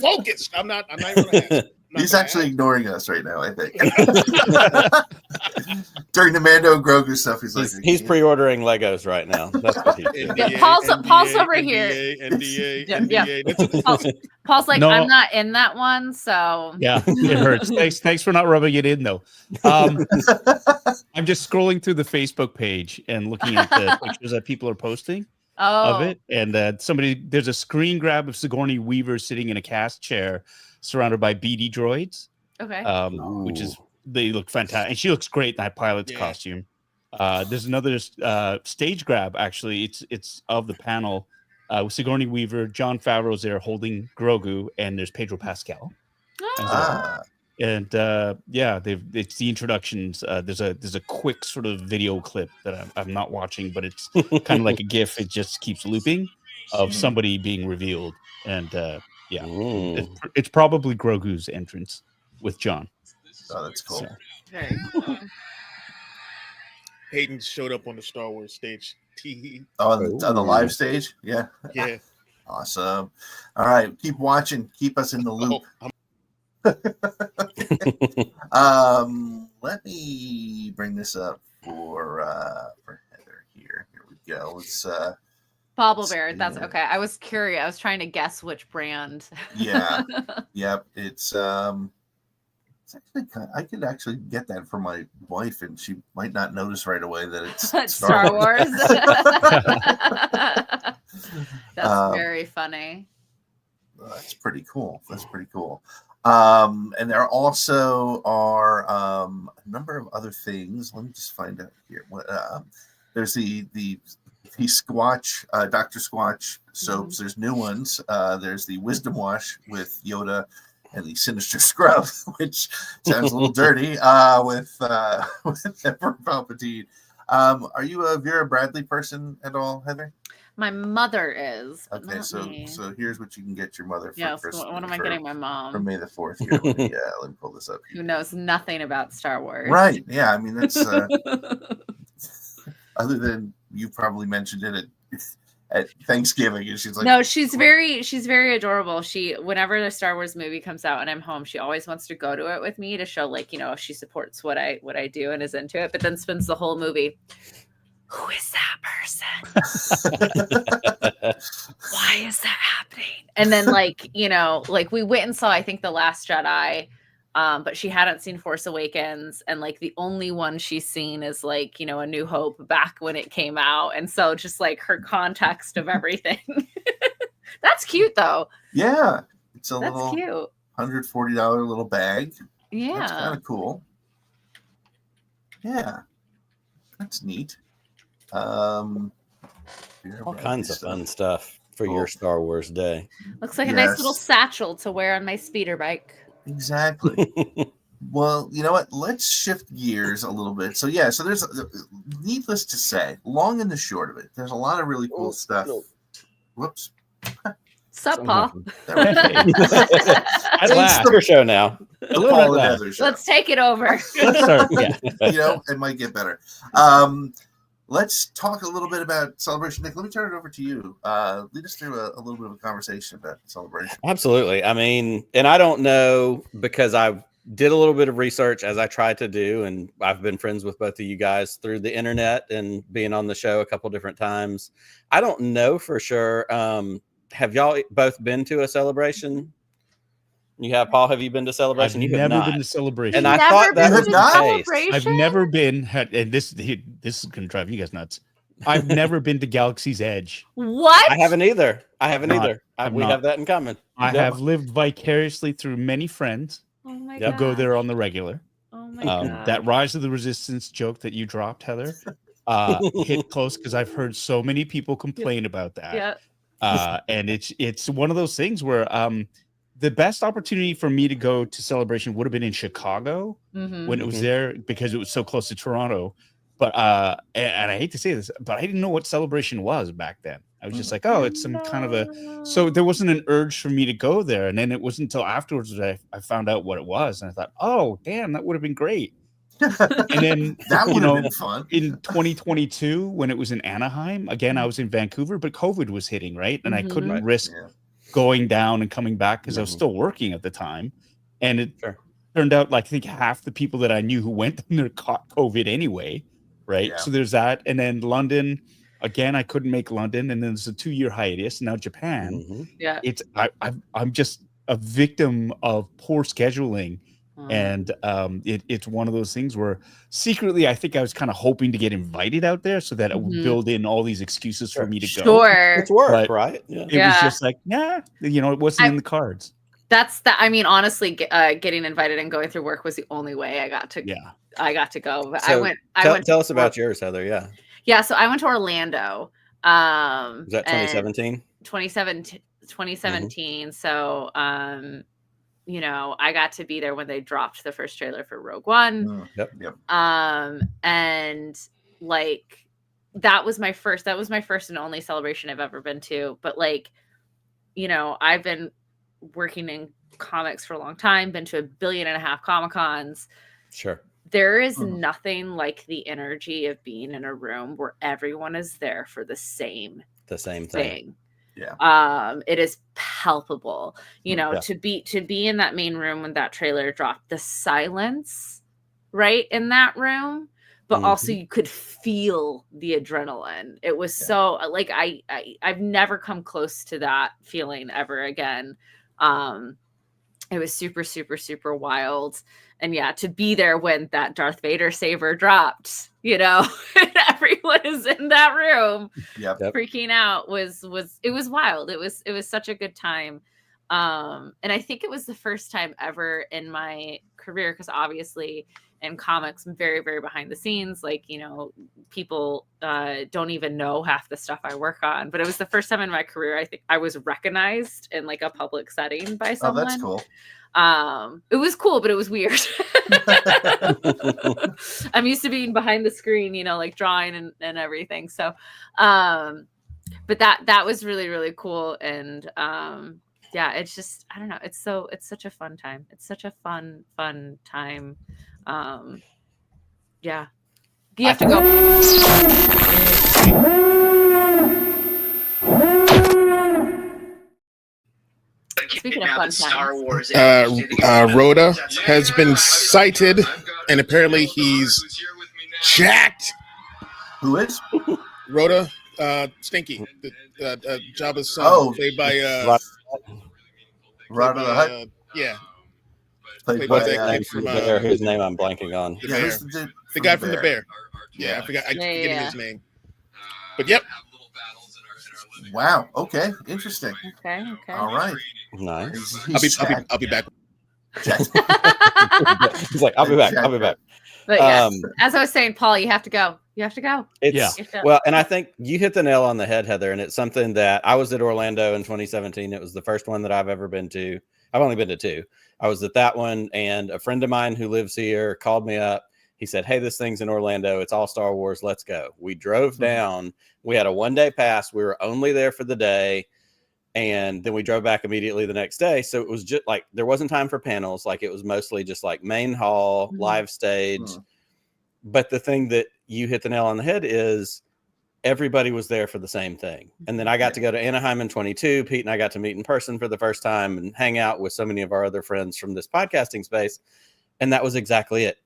focused. I'm not even gonna ask. He's actually ignoring us right now, I think. During the Mando Grogu stuff, he's pre-ordering Legos right now. That's what he's doing. Yeah, Paul's over here. NDA. Paul's like, no. I'm not in that one, so yeah, it hurts. Thanks for not rubbing it in, though. I'm just scrolling through the Facebook page and looking at the pictures that people are posting of it, and there's a screen grab of Sigourney Weaver sitting in a cast chair, surrounded by BD droids. Okay. They look fantastic, and she looks great in that pilot's costume. There's another stage grab. Actually, it's of the panel with Sigourney Weaver. Jon Favreau's there holding Grogu, and there's Pedro Pascal. And it's the introductions. There's a quick sort of video clip that I'm not watching, but it's kind of like a GIF. It just keeps looping of somebody being revealed, and it's probably Grogu's entrance with John. Oh, that's cool. So. Very cool. Hayden showed up on the Star Wars stage. On the live stage? Yeah. Yeah. Awesome. All right. Keep watching. Keep us in the loop. Let me bring this up for Heather here. Here we go. Let's Bobblebear. That's okay. I was curious. I was trying to guess which brand. Yeah. Yep. It's actually I could actually get that for my wife, and she might not notice right away that it's Star Wars. That's very funny. That's pretty cool. And there also are a number of other things. Let me just find out here. There's the Squatch, Dr. Squatch soaps. There's new ones. There's the Wisdom Wash with Yoda and the Sinister Scrub, which sounds a little dirty, with Emperor Palpatine. Are you a Vera Bradley person at all, Heather? My mother is. Okay, so here's what you can get your mother for Christmas. What am I getting my mom? For May the 4th. Here. Let me pull this up here. Who knows nothing about Star Wars. Right. Yeah, I mean, that's other than you probably mentioned it at Thanksgiving, and she's like, no, she's very adorable. She, whenever the Star Wars movie comes out and I'm home, she always wants to go to it with me to show, like, she supports what I do and is into it, but then spends the whole movie, who is that person? Why is that happening? And then, like, we went and saw, I think, The Last Jedi but she hadn't seen Force Awakens, and like the only one she's seen is like, A New Hope back when it came out. And so just like her context of everything. That's cute though. Yeah. It's a That's little cute. $140 little bag. Yeah. That's kind of cool. Yeah. That's neat. All kinds of fun stuff for your Star Wars day. Looks like a nice little satchel to wear on my speeder bike. Exactly. Well, you know what? Let's shift gears a little bit. So yeah, so there's, needless to say, long and the short of it, there's a lot of really cool stuff. Whoops. Sup, Paul? At last, your show now. Paul and Heather show. Let's take it over. It might get better. Let's talk a little bit about Celebration. Nick, let me turn it over to you. Lead us through a little bit of a conversation about Celebration. Absolutely. I mean, and I don't know, because I did a little bit of research as I tried to do, and I've been friends with both of you guys through the internet and being on the show a couple different times. I don't know for sure. Have y'all both been to a Celebration? You have, Paul? Have you been to Celebration? I've never been to Celebration. And I thought that was the case. I've never been, and this is going to drive you guys nuts. I've never been to Galaxy's Edge. What? I haven't either. We have that in common. I have lived vicariously through many friends who go there on the regular. Oh my God. That Rise of the Resistance joke that you dropped, Heather, hit close because I've heard so many people complain about that. Yeah. And it's one of those things where the best opportunity for me to go to Celebration would have been in Chicago when it was there, because it was so close to Toronto. But and I hate to say this, but I didn't know what Celebration was back then. I was just like, oh, it's some kind of a. So there wasn't an urge for me to go there, and then it wasn't until afterwards that I found out what it was, and I thought, oh, damn, that would have been great. And then that would have been fun in 2022 when it was in Anaheim. Again, I was in Vancouver, but COVID was hitting, right, and I couldn't risk going down and coming back because I was still working at the time, and it turned out like I think half the people that I knew who went there caught COVID anyway, right? So there's that, and then London. Again, I couldn't make London, and then there's a 2-year hiatus. And now Japan. It's I'm just a victim of poor scheduling, and it's one of those things where secretly I think I was kind of hoping to get invited out there so that it would build in all these excuses for me to go. It's work, right? It was just like, it wasn't in the cards. That's that. I mean, honestly, getting invited and going through work was the only way I got to. I got to go. But so tell us about yours, Heather. Yeah, so I went to Orlando. Was that 2017? 2017. So, I got to be there when they dropped the first trailer for Rogue One. And like that was my first and only Celebration I've ever been to. But like, I've been working in comics for a long time, been to 1.5 billion Comic-Cons. Sure. There is nothing like the energy of being in a room where everyone is there for the same thing. Yeah. It is palpable, to be in that main room when that trailer dropped, the silence right in that room, but also you could feel the adrenaline. It was so like, I've never come close to that feeling ever again. It was super, super, super wild. And to be there when that Darth Vader saber dropped, and everyone is in that room freaking out it was wild. It was such a good time. And I think it was the first time ever in my career, because obviously in comics, I'm very, very behind the scenes. Like, people don't even know half the stuff I work on, but it was the first time in my career I think I was recognized in like a public setting by someone. Oh, that's cool. It was cool, but it was weird. I'm used to being behind the screen, like drawing and everything. So, but that was really, really cool. And, it's just, I don't know. It's such a fun time. It's such a fun time. You have to go. Speaking of fun Star Wars, Rhoda has been cited, and apparently he's jacked. Who is? Rhoda, Stinky, Jabba's son, played by Rhoda the Hutt. yeah. Played by by that Name kid from from the bear, whose name I'm blanking on. The yeah, Bear. who's the dude The guy from The Bear. Yeah. Yeah, I forgot. I keep Yeah, forgetting yeah. his name. But yep. Wow. Okay. Interesting. Okay. All right. Nice. I'll be back. Jack. He's like, I'll be back. I'll be back. But yes, as I was saying, Paul, you have to go. You have to go. It's You have to- well, and I think you hit the nail on the head, Heather. And it's something that I was at Orlando in 2017. It was the first one that I've ever been to. I've only been to two. I was at that one, and a friend of mine who lives here called me up. He said, "Hey, this thing's in Orlando. It's all Star Wars. Let's go." We drove down. We had a 1-day pass. We were only there for the day. And then we drove back immediately the next day. So it was just like, there wasn't time for panels. Like, it was mostly just like main hall, live stage. But the thing that you hit the nail on the head is everybody was there for the same thing. And then I got to go to Anaheim in 22. Pete and I got to meet in person for the first time and hang out with so many of our other friends from this podcasting space. And that was exactly it.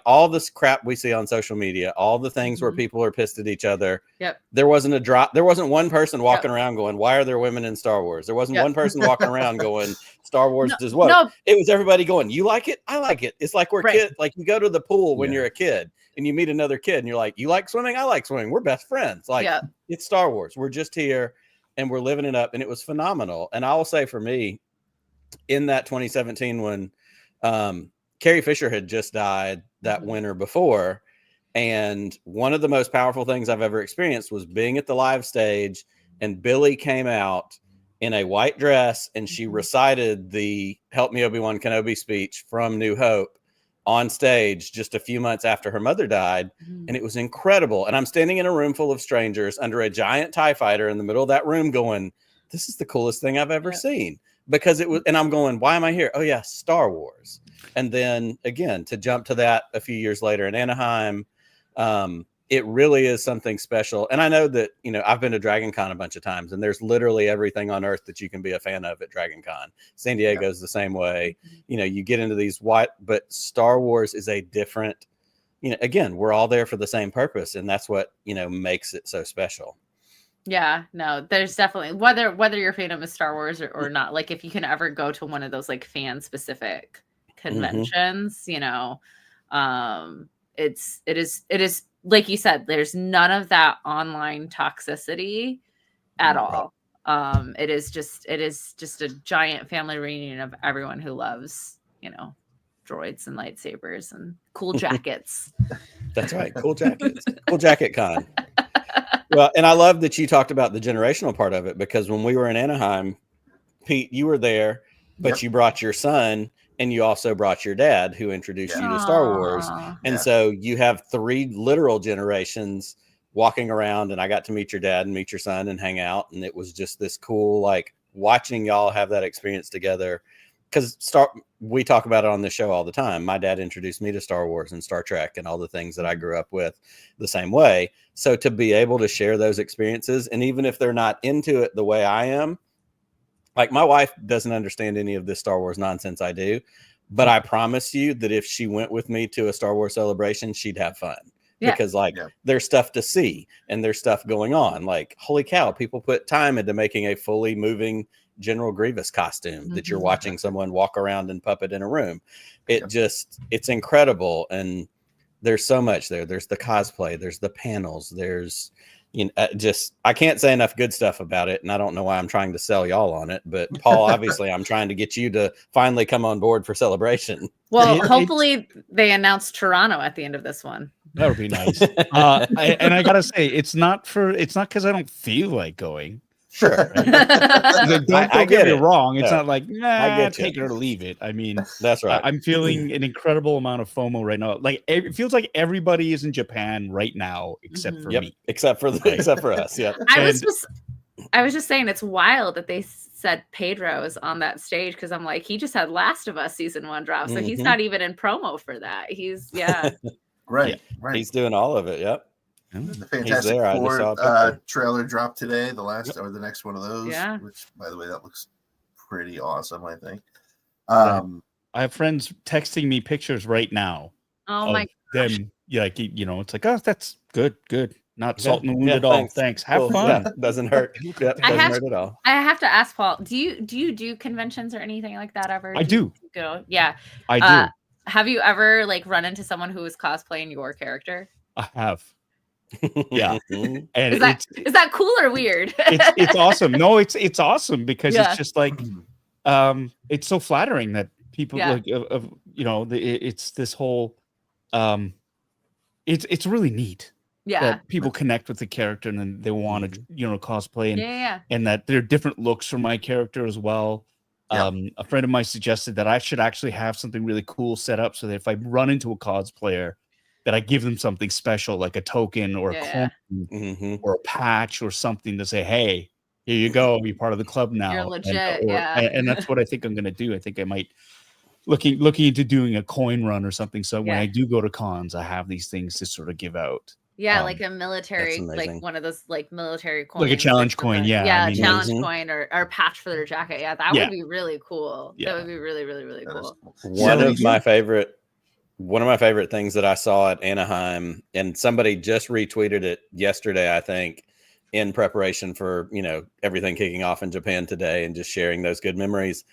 All this crap we see on social media, all the things where people are pissed at each other. Yep. There wasn't a drop. There wasn't one person walking around going, "Why are there women in Star Wars?" There wasn't one person walking around going, "Star Wars does what?" No. It was everybody going, "You like it? I like it." It's like we're kids. Like, you go to the pool when you're a kid and you meet another kid and you're like, "You like swimming? I like swimming. We're best friends." Like, it's Star Wars. We're just here and we're living it up. And it was phenomenal. And I will say, for me, in that 2017 one, Carrie Fisher had just died that winter before. And one of the most powerful things I've ever experienced was being at the live stage, and Billy came out in a white dress and she recited the "Help Me, Obi-Wan Kenobi" speech from New Hope on stage just a few months after her mother died. And it was incredible. And I'm standing in a room full of strangers under a giant TIE fighter in the middle of that room going, "This is the coolest thing I've ever seen." Because it was, and I'm going, "Why am I here?" Oh yeah, Star Wars. And then again, to jump to that a few years later in Anaheim, it really is something special. And I know that, I've been to Dragon Con a bunch of times, and there's literally everything on earth that you can be a fan of at Dragon Con. San Diego's the same way. You get into these but Star Wars is a different, again, we're all there for the same purpose. And that's what, makes it so special. Yeah, no, there's definitely, whether you're a fan of Star Wars or not, like, if you can ever go to one of those like fan specific conventions, it is like you said, there's none of that online toxicity at all. It is just a giant family reunion of everyone who loves, droids and lightsabers and cool jackets. That's right, cool jackets. Cool Jacket Con. Well, and I love that you talked about the generational part of it, because when we were in Anaheim, Pete, you were there, but you brought your son, and you also brought your dad, who introduced you to Star Wars. And so you have 3 literal generations walking around, and I got to meet your dad and meet your son and hang out. And it was just this cool, like, watching y'all have that experience together. Because we talk about it on this show all the time. My dad introduced me to Star Wars and Star Trek and all the things that I grew up with the same way. So to be able to share those experiences, and even if they're not into it the way I am, like, my wife doesn't understand any of this Star Wars nonsense I do, but I promise you that if she went with me to a Star Wars celebration, she'd have fun. Because there's stuff to see and there's stuff going on. Like, holy cow, people put time into making a fully moving General Grievous costume that you're watching someone walk around and puppet in a room. It's incredible. And there's so much there. There's the cosplay, there's the panels, there's, I can't say enough good stuff about it. And I don't know why I'm trying to sell y'all on it, but Paul, obviously I'm trying to get you to finally come on board for Celebration. Well, hopefully they announce Toronto at the end of this one. That would be nice. I gotta say, it's not because I don't feel like going. Sure. Don't get me wrong. It's not like, take it or leave it. I mean, that's right. I'm feeling an incredible amount of FOMO right now. Like, it feels like everybody is in Japan right now, except for me. Except for us. Yep. I was just saying, it's wild that they said Pedro is on that stage, because I'm like, he just had Last of Us season 1 drop, so he's not even in promo for that. He's right. He's doing all of it. Yep. The Fantastic Four trailer dropped today, the last or the next one of those. Which, by the way, that looks pretty awesome, I think. I have friends texting me pictures right now. Oh my them, it's like, oh, that's good. Not salt in the wound Yeah, at all. Thanks. Have Cool. fun. Yeah, doesn't hurt. Yeah, I doesn't have hurt at all. I have to ask Paul, do you do conventions or anything like that ever? I do. You go? Yeah. I do. Have you ever like run into someone who was cosplaying your character? I have. Yeah. And Is that cool or weird? it's awesome. No, it's awesome because Yeah. it's just like it's so flattering that people like it's this whole it's really neat. Yeah. That people connect with the character and then they want to cosplay and and that there are different looks for my character as well. Yeah. A friend of mine suggested that I should actually have something really cool set up so that if I run into a cosplayer, that I give them something special like a token or a coin or a patch or something to say, hey, here you go, be part of the club now. You're legit, and that's what I think I'm going to do. I think I might looking into doing a coin run or something. So when I do go to cons, I have these things to sort of give out. Yeah, like a military, like one of those like military coins. Like a challenge coin, yeah, a challenge coin or a patch for their jacket. Yeah, that would be really cool. Yeah. That would be really, really, really cool. One of my favorite things that I saw at Anaheim, and somebody just retweeted it yesterday, I think, in preparation for, everything kicking off in Japan today and just sharing those good memories.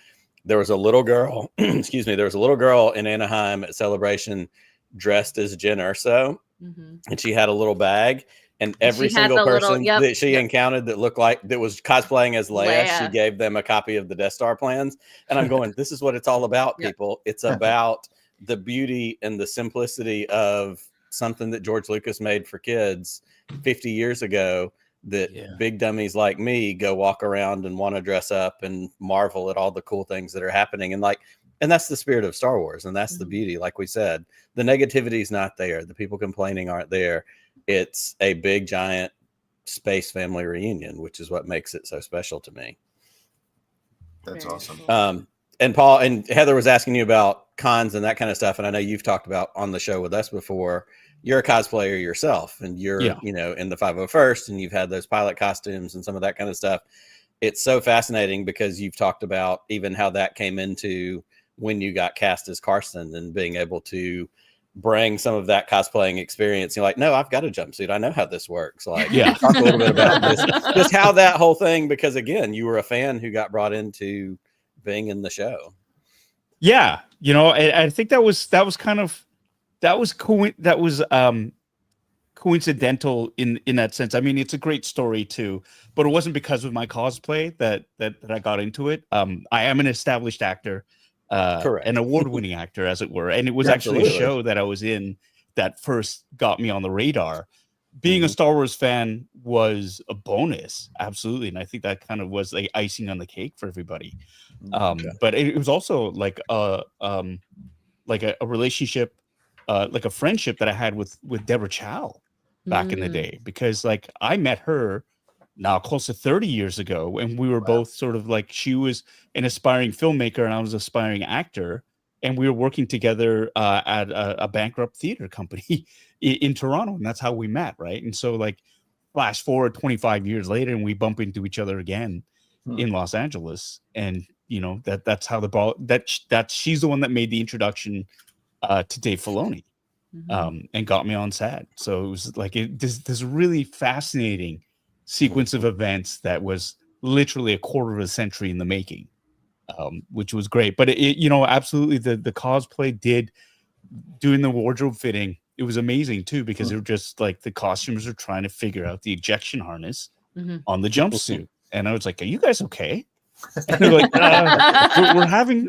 There was a little girl, excuse me, there was a little girl in Anaheim at Celebration dressed as Jen Erso, and she had a little bag, and every single person that she encountered that was cosplaying as Leia, she gave them a copy of the Death Star plans. And I'm going, this is what it's all about, people. It's about the beauty and the simplicity of something that George Lucas made for kids 50 years ago, that big dummies like me go walk around and want to dress up and marvel at all the cool things that are happening. And that's the spirit of Star Wars. And that's the beauty. Like we said, the negativity is not there. The people complaining aren't there. It's a big, giant space family reunion, which is what makes it so special to me. That's awesome. And Paul and Heather was asking you about cons and that kind of stuff. And I know you've talked about on the show with us before, you're a cosplayer yourself, and you're, in the 501st, and you've had those pilot costumes and some of that kind of stuff. It's so fascinating because you've talked about even how that came into when you got cast as Carson and being able to bring some of that cosplaying experience. You're like, no, I've got a jumpsuit. I know how this works. Like, talk a little bit about this, just how that whole thing, because again, you were a fan who got brought into being in the show. Yeah. I think that was coincidental in that sense. I mean, it's a great story too, but it wasn't because of my cosplay that I got into it. I am an established actor, correct, an award-winning actor, as it were, and it was actually a show that I was in that first got me on the radar. Being a Star Wars fan was a bonus, absolutely, and I think that kind of was like icing on the cake for everybody. But it was also like a relationship, like a friendship that I had with Deborah Chow back in the day, because like I met her now close to 30 years ago, and we were both sort of like, she was an aspiring filmmaker and I was an aspiring actor, and we were working together at a bankrupt theater company in Toronto, and that's how we met, right? And so like flash forward 25 years later, and we bump into each other again in Los Angeles, and that's how the ball that she's the one that made the introduction to Dave Filoni, and got me on set. So it was like this really fascinating sequence of events that was literally a quarter of a century in the making, which was great. But absolutely the cosplay doing the wardrobe fitting, it was amazing too, because they were just like, the costumes are trying to figure out the ejection harness on the jumpsuit, and I was like, are you guys okay? And they're like,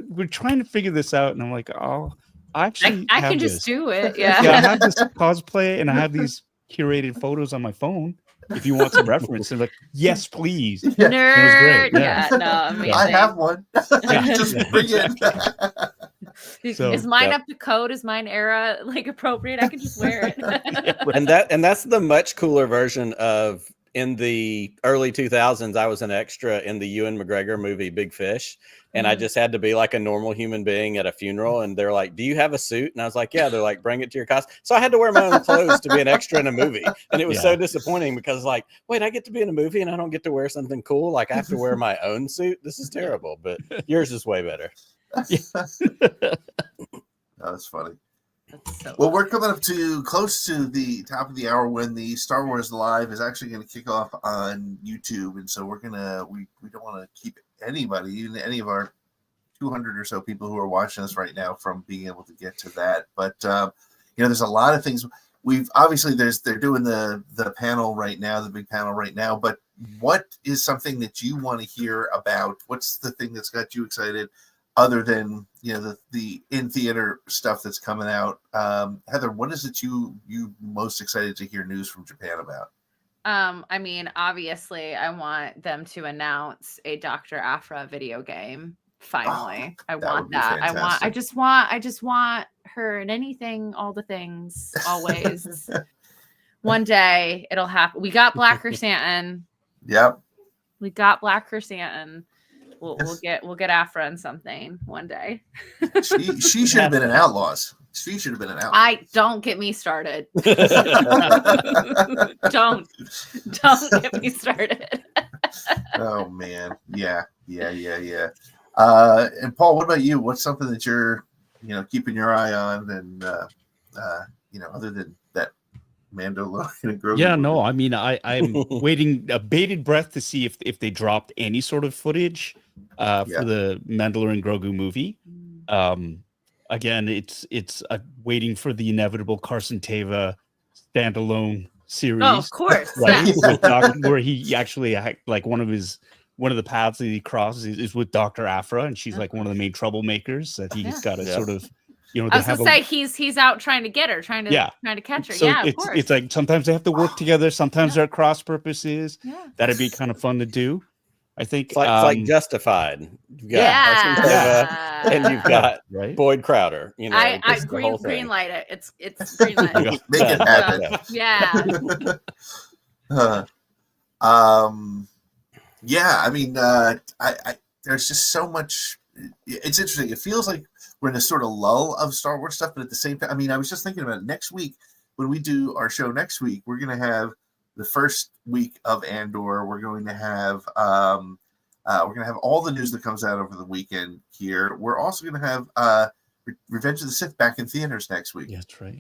we're trying to figure this out, and I'm like, oh, I can just do it. I have this cosplay, and I have these curated photos on my phone. If you want some reference, they're like, yes, please. Nerd. It was great. Yeah, no, amazing. I have one. Just bring it. Is mine up to code? Is mine era like appropriate? I can just wear it. and that's the much cooler version of, in the early 2000s, I was an extra in the Ewan McGregor movie Big Fish, and I just had to be like a normal human being at a funeral, and they're like, do you have a suit? And I was like, yeah. They're like, bring it to your costume. So I had to wear my own clothes to be an extra in a movie, and it was so disappointing, because like, wait, I get to be in a movie and I don't get to wear something cool, like I have to wear my own suit. This is terrible. But yours is way better. That's funny. Well, we're coming up to close to the top of the hour when the Star Wars Live is actually going to kick off on YouTube, and so we don't want to keep anybody, even any of our 200 or so people who are watching us right now, from being able to get to that. But there's a lot of things. We've obviously they're doing the panel right now, the big panel right now. But what is something that you want to hear about? What's the thing that's got you excited, other than the in theater stuff that's coming out? Heather, what is it you most excited to hear news from Japan about? I mean, obviously, I want them to announce a Doctor Aphra video game. Finally, I want that. I just want her in anything, all the things, always. One day it'll happen. We got Black Krrsantan. Yep. We got Black Krrsantan. We'll get Aphra in something one day. She should have been in Outlaws. She should have been an Outlaw. Don't get me started. Don't get me started. Oh man. Yeah. And Paul, what about you? What's something that you're, keeping your eye on, and other than that Mandalorian and Grogu? Yeah, no, I mean, I'm waiting a bated breath to see if they dropped any sort of footage for the Mandalorian Grogu movie. Again, it's waiting for the inevitable Carson Teva standalone series. Oh, of course, right? Where he actually like one of the paths that he crosses is with Doctor Aphra, and she's like one of the main troublemakers that he's got to sort of, I was gonna say he's out trying to get her, trying to catch her. So of course. It's like sometimes they have to work together, sometimes there are cross purposes. Yeah. That'd be kind of fun to do. I think it's like Justified. You've got Carson Teva, and you've got Boyd Crowder. I green light it. It's green light. Make it happen. Yeah. I mean, there's just so much. It's interesting. It feels like we're in a sort of lull of Star Wars stuff, but at the same time, I mean, I was just thinking about it. Next week, when we do our show next week, we're going to have the first week of Andor. We're going to have all the news that comes out over the weekend here. We're also going to have Revenge of the Sith back in theaters next week. That's right.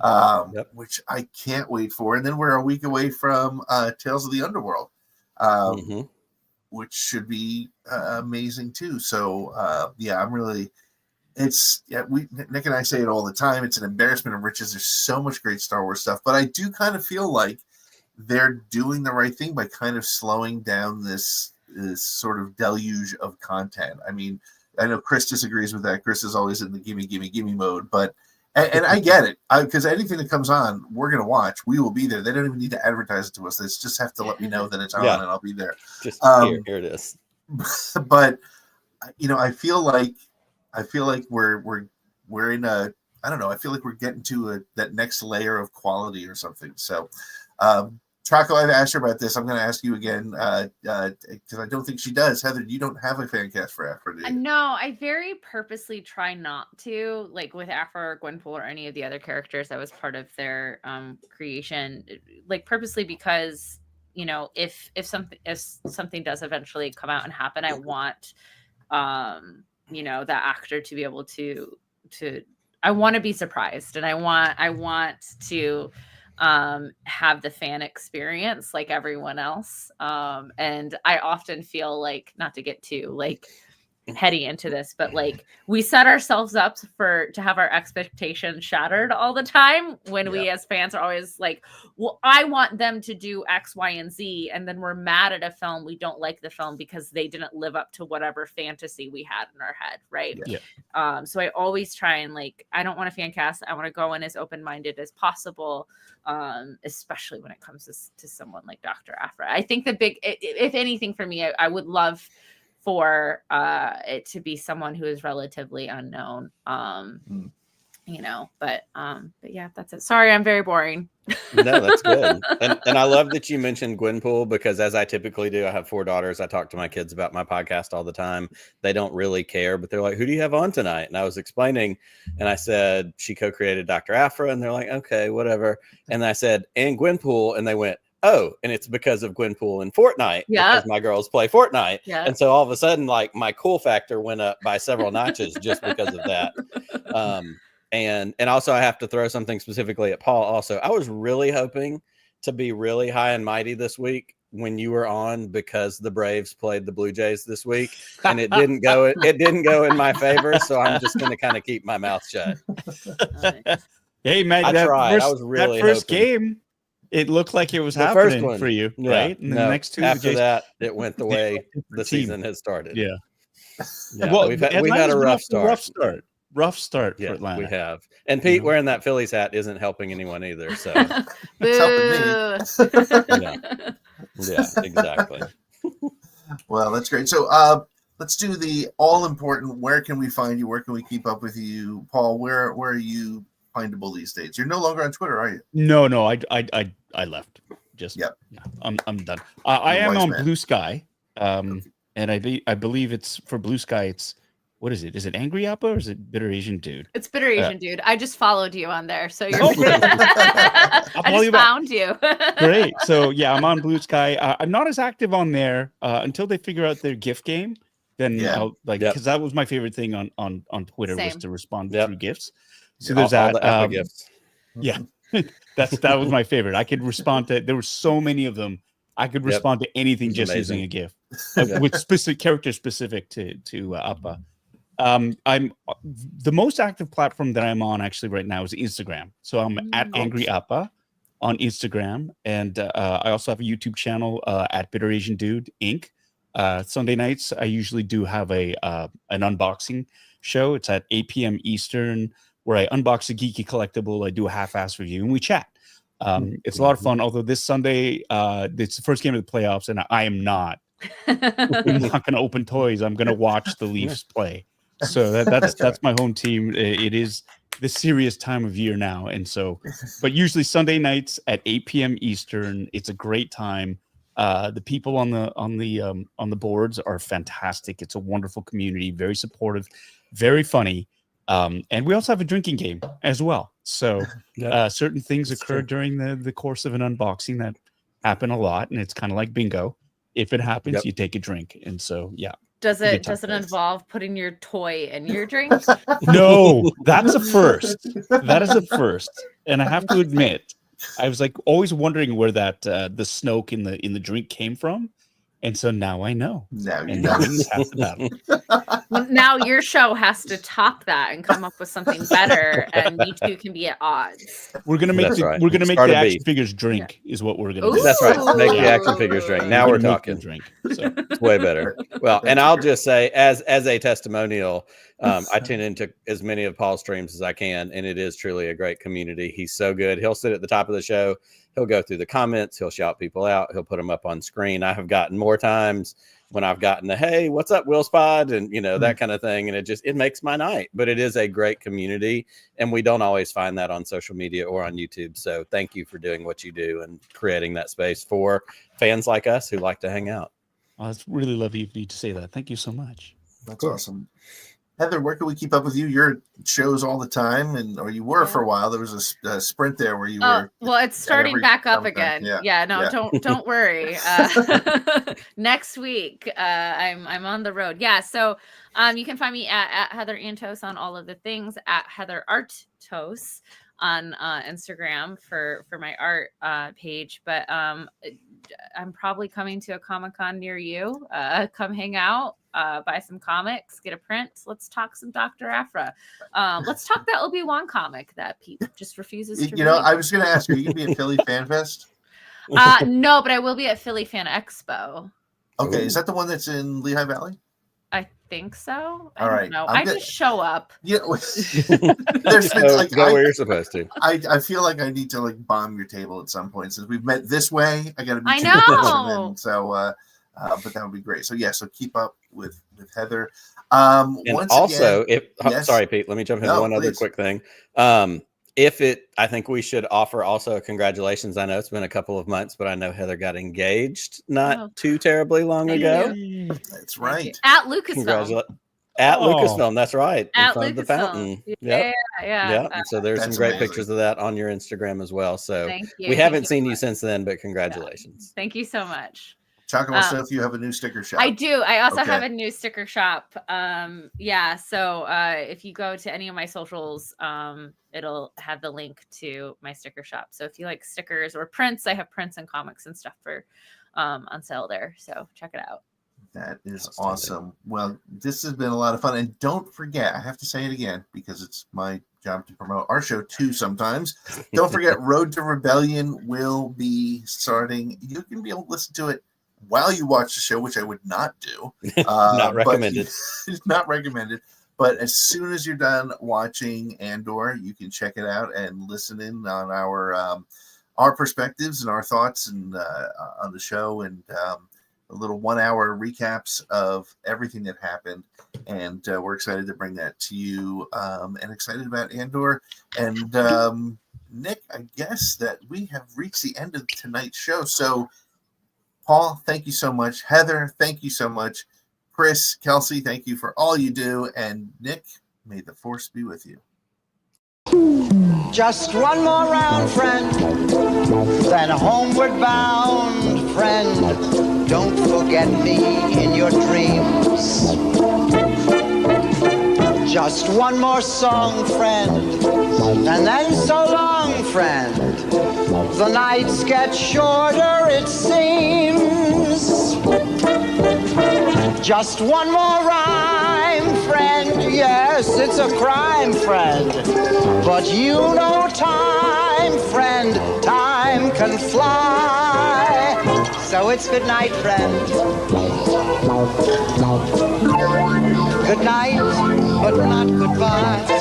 Which I can't wait for. And then we're a week away from Tales of the Underworld. Which should be amazing too. So I'm really. Nick and I say it all the time. It's an embarrassment of riches. There's so much great Star Wars stuff, but I do kind of feel like they're doing the right thing by kind of slowing down this sort of deluge of content. I mean, I know Chris disagrees with that. Chris is always in the gimme mode, but. And I get it, because anything that comes on, we're going to watch. We will be there. They don't even need to advertise it to us. They just have to let me know that it's on, and I'll be there. Just here it is. But I feel like we're in a. I don't know. I feel like we're getting to that next layer of quality or something. So, Traco, I've asked her about this. I'm going to ask you again because I don't think she does. Heather, you don't have a fan cast for Aphra, do you? No, I very purposely try not to, like with Aphra or Gwenpool or any of the other characters that was part of their creation, like purposely because if something does eventually come out and happen, I want that actor to be able to I want to be surprised, and I want to have the fan experience like everyone else. And I often feel like, not to get too like heady into this, but like we set ourselves up to have our expectations shattered all the time when we as fans are always like, well, I want them to do X, Y, and Z, and then we're mad at a film. We don't like the film because they didn't live up to whatever fantasy we had in our head, right? So I always try and I don't want a fan cast. I want to go in as open-minded as possible, especially when it comes to someone like Dr. Aphra. I think if anything for me, I would love for it to be someone who is relatively unknown, but yeah, that's it. Sorry, I'm very boring. No, that's good. And I love that you mentioned Gwenpool, because as I typically do, I have 4 daughters. I talk to my kids about my podcast all the time. They don't really care, but they're like, who do you have on tonight? And I was explaining, and I said, she co-created Dr. Aphra, and they're like, okay, whatever. And I said, and Gwenpool, and they went, oh, and it's because of Gwenpool in Fortnite, because my girls play Fortnite. And so all of a sudden, my cool factor went up by several notches just because of that. And also I have to throw something specifically at Paul also. I was really hoping to be really high and mighty this week when you were on, because the Braves played the Blue Jays this week, and it didn't go in my favor. So I'm just going to kind of keep my mouth shut. Hey man, I tried. I was really that first hoping. game, it looked like it was The happening first one for you, yeah, right? And no, the next two, after that, it went the way the team. season has started. Yeah. Well, we've had a rough start. Rough start Yeah, for Atlanta. we have. And Pete wearing that Phillies hat isn't helping anyone either. So It's helping me. yeah, exactly. Well, that's great. So let's do the all important. Where can we find you? Where can we keep up with you, Paul? Where are you findable these days? You're no longer on Twitter, are you? No, I left. Just yeah, I'm done. I am on Blue Sky, and I believe it's for Blue Sky. It's what is it? Is it Angry Appa or is it Bitter Asian Dude? It's Bitter Asian Dude. I just followed you on there, so you're. I just found you. Great. So yeah, I'm on Blue Sky. I'm not as active on there until they figure out their gift game. Then I'll because that was my favorite thing on Twitter was to respond through gifts. So there's all that. The gifts. Yeah, that was my favorite. I could respond to. There were so many of them. I could respond to anything just using a GIF with specific character specific to Appa. I'm the most active platform that I'm on actually right now is Instagram. So I'm at Angry Appa on Instagram, and I also have a YouTube channel at Bitter Asian Dude Inc. Sunday nights I usually do have an unboxing show. It's at 8 p.m. Eastern, where I unbox a geeky collectible. I do a half-ass review, and we chat. It's a lot of fun. Although this Sunday, it's the first game of the playoffs, and I am not. I'm not going to open toys. I'm going to watch the Leafs play. So that's my home team. It is the serious time of year now, and so, but usually Sunday nights at 8 p.m. Eastern. It's a great time. The people on the boards are fantastic. It's a wonderful community, very supportive, very funny. And we also have a drinking game as well. So certain things occur during the course of an unboxing that happen a lot, and it's kind of like bingo. If it happens, you take a drink, and so Does it involve putting your toy in your drink? No, that's a first. That is a first, and I have to admit, I was like always wondering where that the Snoke in the drink came from, and so now I know. Now you know. Now your show has to top that and come up with something better, and you two can be at odds. We're gonna make the action figures drink is what we're gonna do. That's right. Make the action figures drink. Now we're talking. Drink. So. It's way better. Well, and I'll just say, as a testimonial, I tune into as many of Paul's streams as I can, and it is truly a great community. He's so good. He'll sit at the top of the show. He'll go through the comments. He'll shout people out. He'll put them up on screen. I have gotten more times when I've gotten the, hey, what's up, Will Spot? And, that kind of thing. And it makes my night. But it is a great community. And we don't always find that on social media or on YouTube. So thank you for doing what you do and creating that space for fans like us who like to hang out. Oh, it's really lovely of you to say that. Thank you so much. That's awesome. Heather, where can we keep up with you? You're at shows all the time, or you were for a while. There was a sprint there where you were. Well, it's starting back up again. Don't worry. Next week, I'm on the road. Yeah, so you can find me at Heather Antos on all of the things, at Heather Artos on Instagram for my art page. But I'm probably coming to a Comic-Con near you. Come hang out. Buy some comics, get a print. Let's talk some Doctor Aphra. Let's talk that Obi-Wan comic that Pete just refuses to read. I was going to ask, are you going to be at Philly Fan Fest? No, but I will be at Philly Fan Expo. Okay, is that the one that's in Lehigh Valley? I think so. All right. No, I just show up. Yeah, Go where you're supposed to. I feel like I need to bomb your table at some point. Since we've met this way, I got to be. I know. So, but that would be great. So so keep up with Heather. And also, sorry, Pete, let me jump into one other quick thing. I think we should offer also a congratulations. I know it's been a couple of months, but I know Heather got engaged not too terribly long ago. That's right. At Lucasfilm. Lucasfilm, that's right. At in front of the fountain. Yeah. And so there's some great pictures of that on your Instagram as well. So thank you. We haven't seen you since then, but congratulations. Thank you so much. Chaka wants to know if you have a new sticker shop. I do. I also Okay. have a new sticker shop. Yeah. So if you go to any of my socials, it'll have the link to my sticker shop. So if you like stickers or prints, I have prints and comics and stuff for on sale there. So check it out. That is awesome. Well, this has been a lot of fun. And don't forget, I have to say it again because it's my job to promote our show too sometimes. Don't forget, Road to Rebellion will be starting. You can be able to listen to it while you watch the show, which I would not do. Not recommended. It's not recommended. But as soon as you're done watching Andor, you can check it out and listen in on our perspectives and our thoughts and on the show and a little 1 hour recaps of everything that happened. And we're excited to bring that to you and excited about Andor. And Nick, I guess that we have reached the end of tonight's show. So Paul, thank you so much. Heather, thank you so much. Chris, Kelsey, thank you for all you do. And Nick, may the force be with you. Just one more round, friend, then homeward bound, friend. Don't forget me in your dreams. Just one more song, friend, and then so long, friend. The nights get shorter, it seems. Just one more rhyme, friend. Yes, it's a crime, friend. But you know time, friend. Time can fly. So it's good night, friend. Good night, but not goodbye.